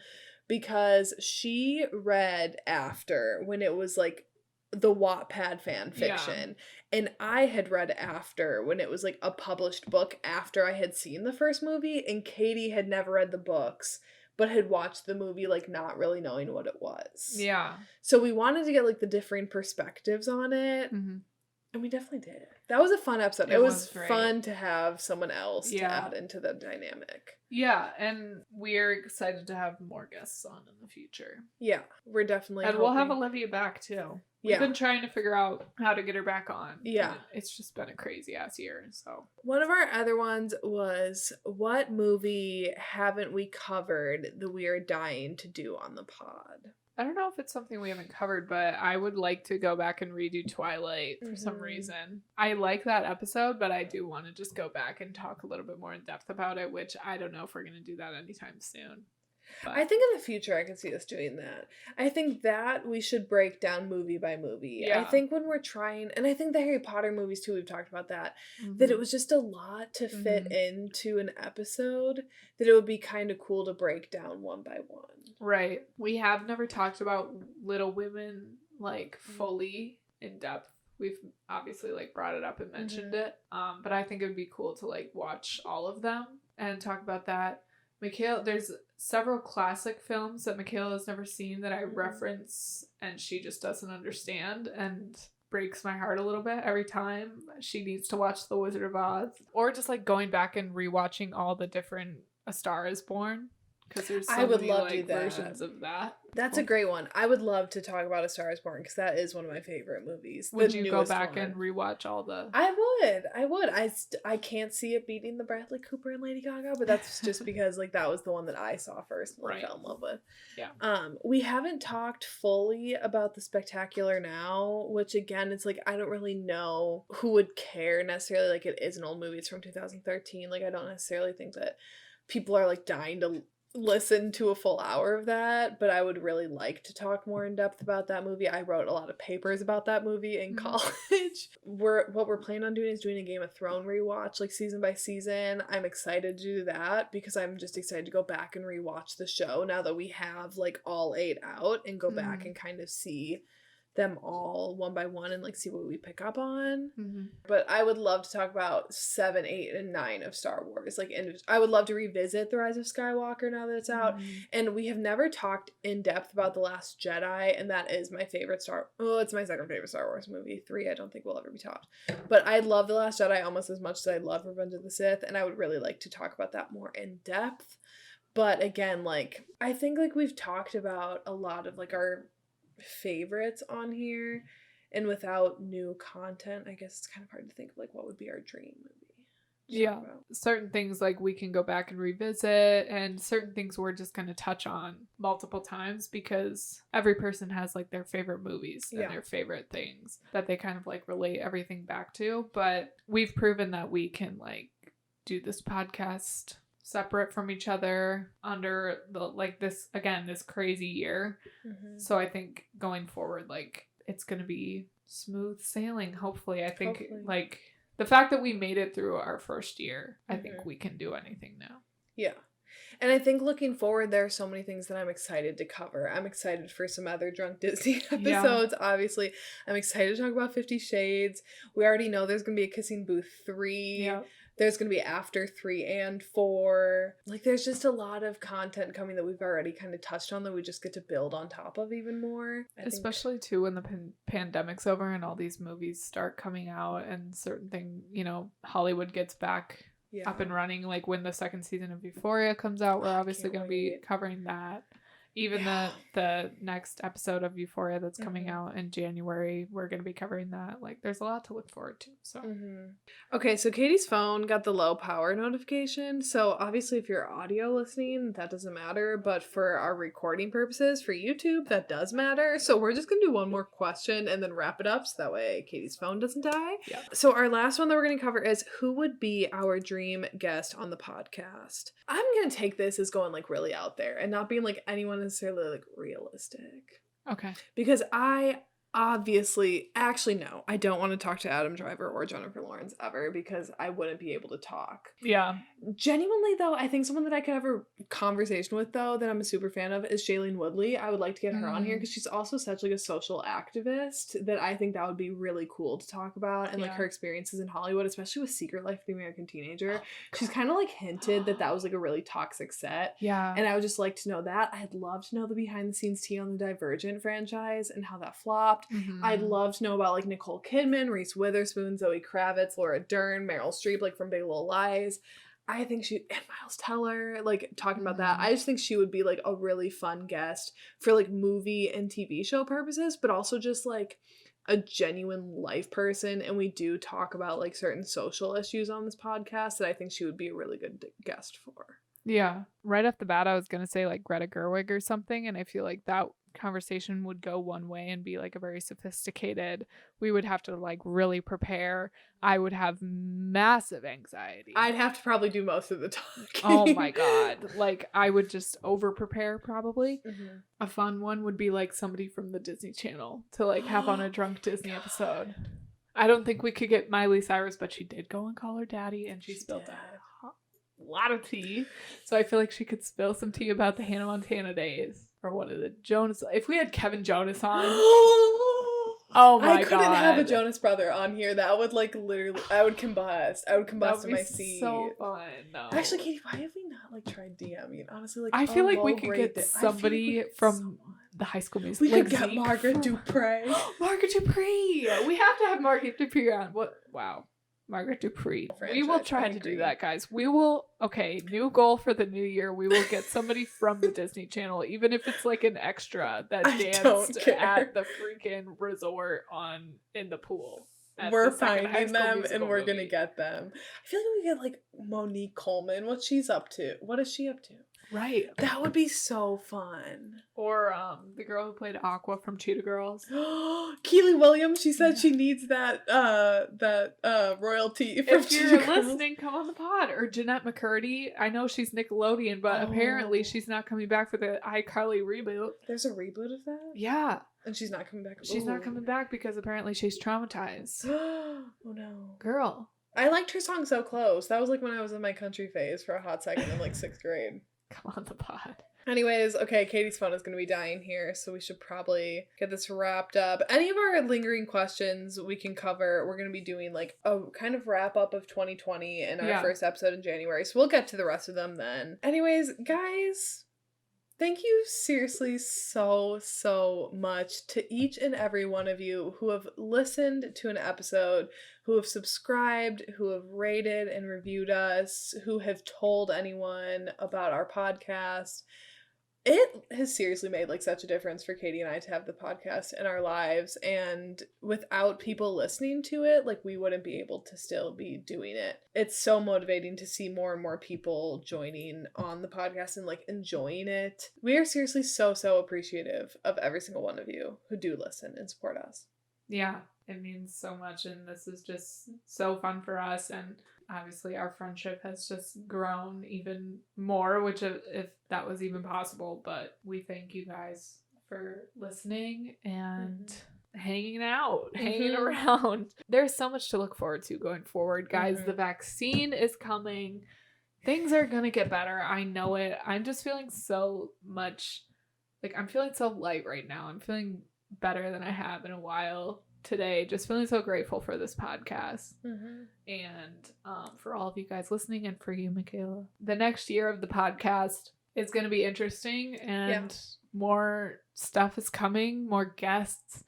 because she read After when it was like the Wattpad fan fiction. Yeah. And I had read After when it was like a published book after I had seen the first movie, and Katie had never read the books but had watched the movie like not really knowing what it was. Yeah. So we wanted to get like the differing perspectives on it. Mm-hmm. And we definitely did. That was a fun episode. It was fun to have someone else to add into the dynamic. Yeah, and we're excited to have more guests on in the future. Yeah, we're definitely And we'll have Olivia back, too. We've been trying to figure out how to get her back on. Yeah. It's just been a crazy-ass year, so. One of our other ones was, what movie haven't we covered that we are dying to do on the pod? I don't know if it's something we haven't covered, but I would like to go back and redo Twilight for some reason. I like that episode, but I do want to just go back and talk a little bit more in depth about it, which I don't know if we're going to do that anytime soon. But I think in the future I can see us doing that. I think that we should break down movie by movie. Yeah. I think when we're trying, and I think the Harry Potter movies too, we've talked about that, that it was just a lot to fit into an episode, that it would be kind of cool to break down one by one. Right. We have never talked about Little Women like fully in depth. We've obviously like brought it up and mentioned it. But I think it would be cool to like watch all of them and talk about that. Michaela, there's several classic films that Michaela has never seen that I reference and she just doesn't understand and breaks my heart a little bit every time she needs to watch The Wizard of Oz. Or just like going back and rewatching all the different A Star is Born. Because there's so many versions of that. That's a great one. I would love to talk about A Star is Born because that is one of my favorite movies. Would you go back and rewatch all the... I would. I can't see it beating the Bradley Cooper and Lady Gaga, but that's just because like that was the one that I saw first and fell in love with. Yeah. We haven't talked fully about The Spectacular Now, which again, it's like I don't really know who would care necessarily. Like it is an old movie. It's from 2013. Like I don't necessarily think that people are like dying to listen to a full hour of that, but I would really like to talk more in depth about that movie. I wrote a lot of papers about that movie in college. What we're planning on doing is doing a Game of Thrones rewatch, like season by season. I'm excited to do that because I'm just excited to go back and rewatch the show now that we have like all 8 out and go back and kind of see them all one by one and like see what we pick up on. Mm-hmm. But I would love to talk about 7, 8, and 9 of Star Wars. Like, and I would love to revisit The Rise of Skywalker now that it's out. Mm-hmm. And we have never talked in depth about The Last Jedi, and that is my favorite it's my second favorite Star Wars movie. 3 I don't think will ever be topped. But I love The Last Jedi almost as much as I love Revenge of the Sith, and I would really like to talk about that more in depth. But again, like, I think like we've talked about a lot of like our favorites on here, and without new content, I guess it's kind of hard to think of like what would be our dream movie. Yeah, certain things like we can go back and revisit, and certain things we're just going to touch on multiple times because every person has like their favorite movies and their favorite things that they kind of like relate everything back to. But we've proven that we can like do this podcast separate from each other under the like this crazy year. So I think going forward, like, it's gonna be smooth sailing, hopefully. I think like the fact that we made it through our first year, I think we can do anything now. Yeah. And I think looking forward, there are so many things that I'm excited to cover. I'm excited for some other Drunk Disney episodes, obviously. I'm excited to talk about 50 Shades. We already know there's going to be a Kissing Booth 3. Yeah. There's going to be after 3 and 4. Like, there's just a lot of content coming that we've already kind of touched on that we just get to build on top of even more. Especially, too, when the pandemic's over and all these movies start coming out and certain things, you know, Hollywood gets back up and running. Like, when the second season of Euphoria comes out, we're obviously going to be covering that. Even the next episode of Euphoria that's coming out in January, we're going to be covering that. Like, there's a lot to look forward to. So, okay, so Katie's phone got the low power notification. So obviously, if you're audio listening, that doesn't matter. But for our recording purposes, for YouTube, that does matter. So we're just going to do one more question and then wrap it up so that way Katie's phone doesn't die. Yeah. So our last one that we're going to cover is who would be our dream guest on the podcast? I'm going to take this as going like really out there and not being like anyone necessarily like realistic. Okay. Because I actually no, I don't want to talk to Adam Driver or Jennifer Lawrence ever because I wouldn't be able to talk. Yeah. Genuinely though, I think someone that I could have a conversation with though that I'm a super fan of is Shailene Woodley. I would like to get her on here because she's also such like a social activist that I think that would be really cool to talk about, and like her experiences in Hollywood, especially with Secret Life of the American Teenager. She's kind of like hinted that was like a really toxic set. Yeah. And I would just like to know that. I'd love to know the behind the scenes tea on the Divergent franchise and how that flopped. I'd love to know about like Nicole Kidman, Reese Witherspoon, Zoe Kravitz, Laura Dern, Meryl Streep, like from Big Little Lies. I think and Miles Teller, like talking about that. I just think she would be like a really fun guest for like movie and TV show purposes, but also just like a genuine life person. And we do talk about like certain social issues on this podcast that I think she would be a really good guest for. Yeah. Right off the bat, I was going to say like Greta Gerwig or something. And I feel like that conversation would go one way and be like a very sophisticated, we would have to like really prepare. I would have massive anxiety. I'd have to probably do most of the talking. Oh my god. Like I would just over prepare probably. A fun one would be like somebody from the Disney Channel to like have on a Drunk Disney episode. I don't think we could get Miley Cyrus, but she did go and call her daddy and she spilled a lot of tea. So I feel like she could spill some tea about the Hannah Montana days. Or one of the Jonas. If we had Kevin Jonas on. Oh my god. I couldn't have a Jonas brother on here. That would like literally, I would combust. I would combust in my seat. So fun. No. Actually, Katie, why have we not like tried DMing? Honestly, like I feel like we could get somebody from the High School Musical. We could get Margaret Dupree. Margaret Dupree. We have to have Margaret Dupree on. What? Wow. Margaret Dupree. We will try to do that, guys. We will, okay, new goal for the new year. We will get somebody from the Disney Channel, even if it's like an extra that danced at the freaking resort in the pool. We're finding them and we're going to get them. I feel like we get like Monique Coleman. What is she up to? Right. That would be so fun. Or the girl who played Aqua from Cheetah Girls. Keely Williams, she said she needs that royalty from Cheetah Girls. If you're listening, come on the pod. Or Jeanette McCurdy. I know she's Nickelodeon, but apparently she's not coming back for the iCarly reboot. There's a reboot of that? Yeah. And she's not coming back? She's not coming back because apparently she's traumatized. Oh no. Girl. I liked her song So Close. That was like when I was in my country phase for a hot second in like 6th grade. Come on the pod. Anyways, okay, Katie's phone is going to be dying here, so we should probably get this wrapped up. Any of our lingering questions we can cover. We're going to be doing like a kind of wrap up of 2020 in our first episode in January, so we'll get to the rest of them then. Anyways, guys, thank you seriously so much to each and every one of you who have listened to an episode, who have subscribed, who have rated and reviewed us, who have told anyone about our podcast. It has seriously made like such a difference for Katie and I to have the podcast in our lives, and without people listening to it, like we wouldn't be able to still be doing it. It's so motivating to see more and more people joining on the podcast and like enjoying it. We are seriously so appreciative of every single one of you who do listen and support us. Yeah, it means so much, and this is just so fun for us, and obviously our friendship has just grown even more, which if that was even possible. But we thank you guys for listening and hanging out, hanging around. There's so much to look forward to going forward, guys. The vaccine is coming. Things are gonna get better. I know it. I'm just feeling so much, like I'm feeling so light right now. I'm feeling better than I have in a while today. Just feeling so grateful for this podcast and for all of you guys listening, and for you, Michaela. The next year of the podcast is going to be interesting, and more stuff is coming, more guests,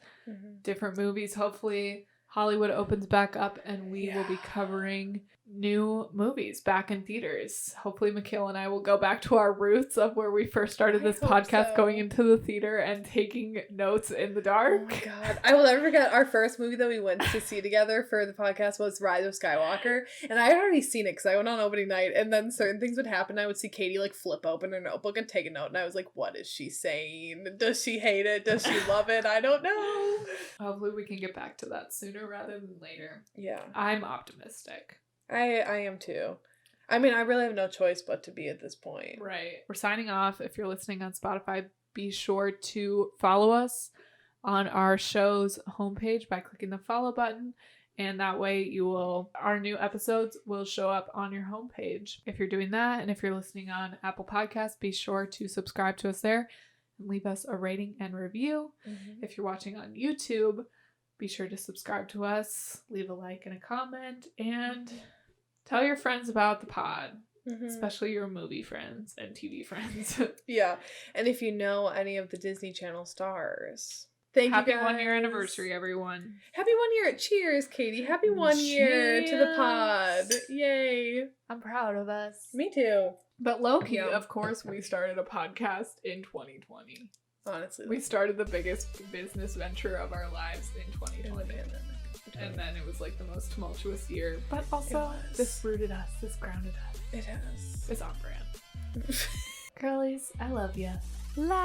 different movies. Hopefully Hollywood opens back up and we will be covering new movies back in theaters. Hopefully Michaela and I will go back to our roots of where we first started this podcast, going into the theater and taking notes in the dark. Oh my god. I will never forget our first movie that we went to see together for the podcast was Rise of Skywalker. And I had already seen it because I went on opening night, and then certain things would happen. I would see Katie like flip open her notebook and take a note, and I was like, what is she saying? Does she hate it? Does she love it? I don't know. Hopefully we can get back to that sooner rather than later. Yeah. I'm optimistic. I am too. I mean, I really have no choice but to be at this point. Right. We're signing off. If you're listening on Spotify, be sure to follow us on our show's homepage by clicking the follow button. And that way our new episodes will show up on your homepage if you're doing that. And if you're listening on Apple Podcasts, be sure to subscribe to us there and leave us a rating and review. If you're watching on YouTube, be sure to subscribe to us, leave a like and a comment, and tell your friends about the pod, especially your movie friends and TV friends. Yeah. And if you know any of the Disney Channel stars, thank you guys. Happy 1 year anniversary, everyone. Happy 1 year. Cheers, Katie. Happy 1 year to the pod. Yay. I'm proud of us. Me too. But low-key, of course, we started a podcast in 2020. Honestly. We started the biggest business venture of our lives in 2020. And then it was like the most tumultuous year. But also, this rooted us. This grounded us. It has. It's on brand. Girlies, I love ya. LYLAS.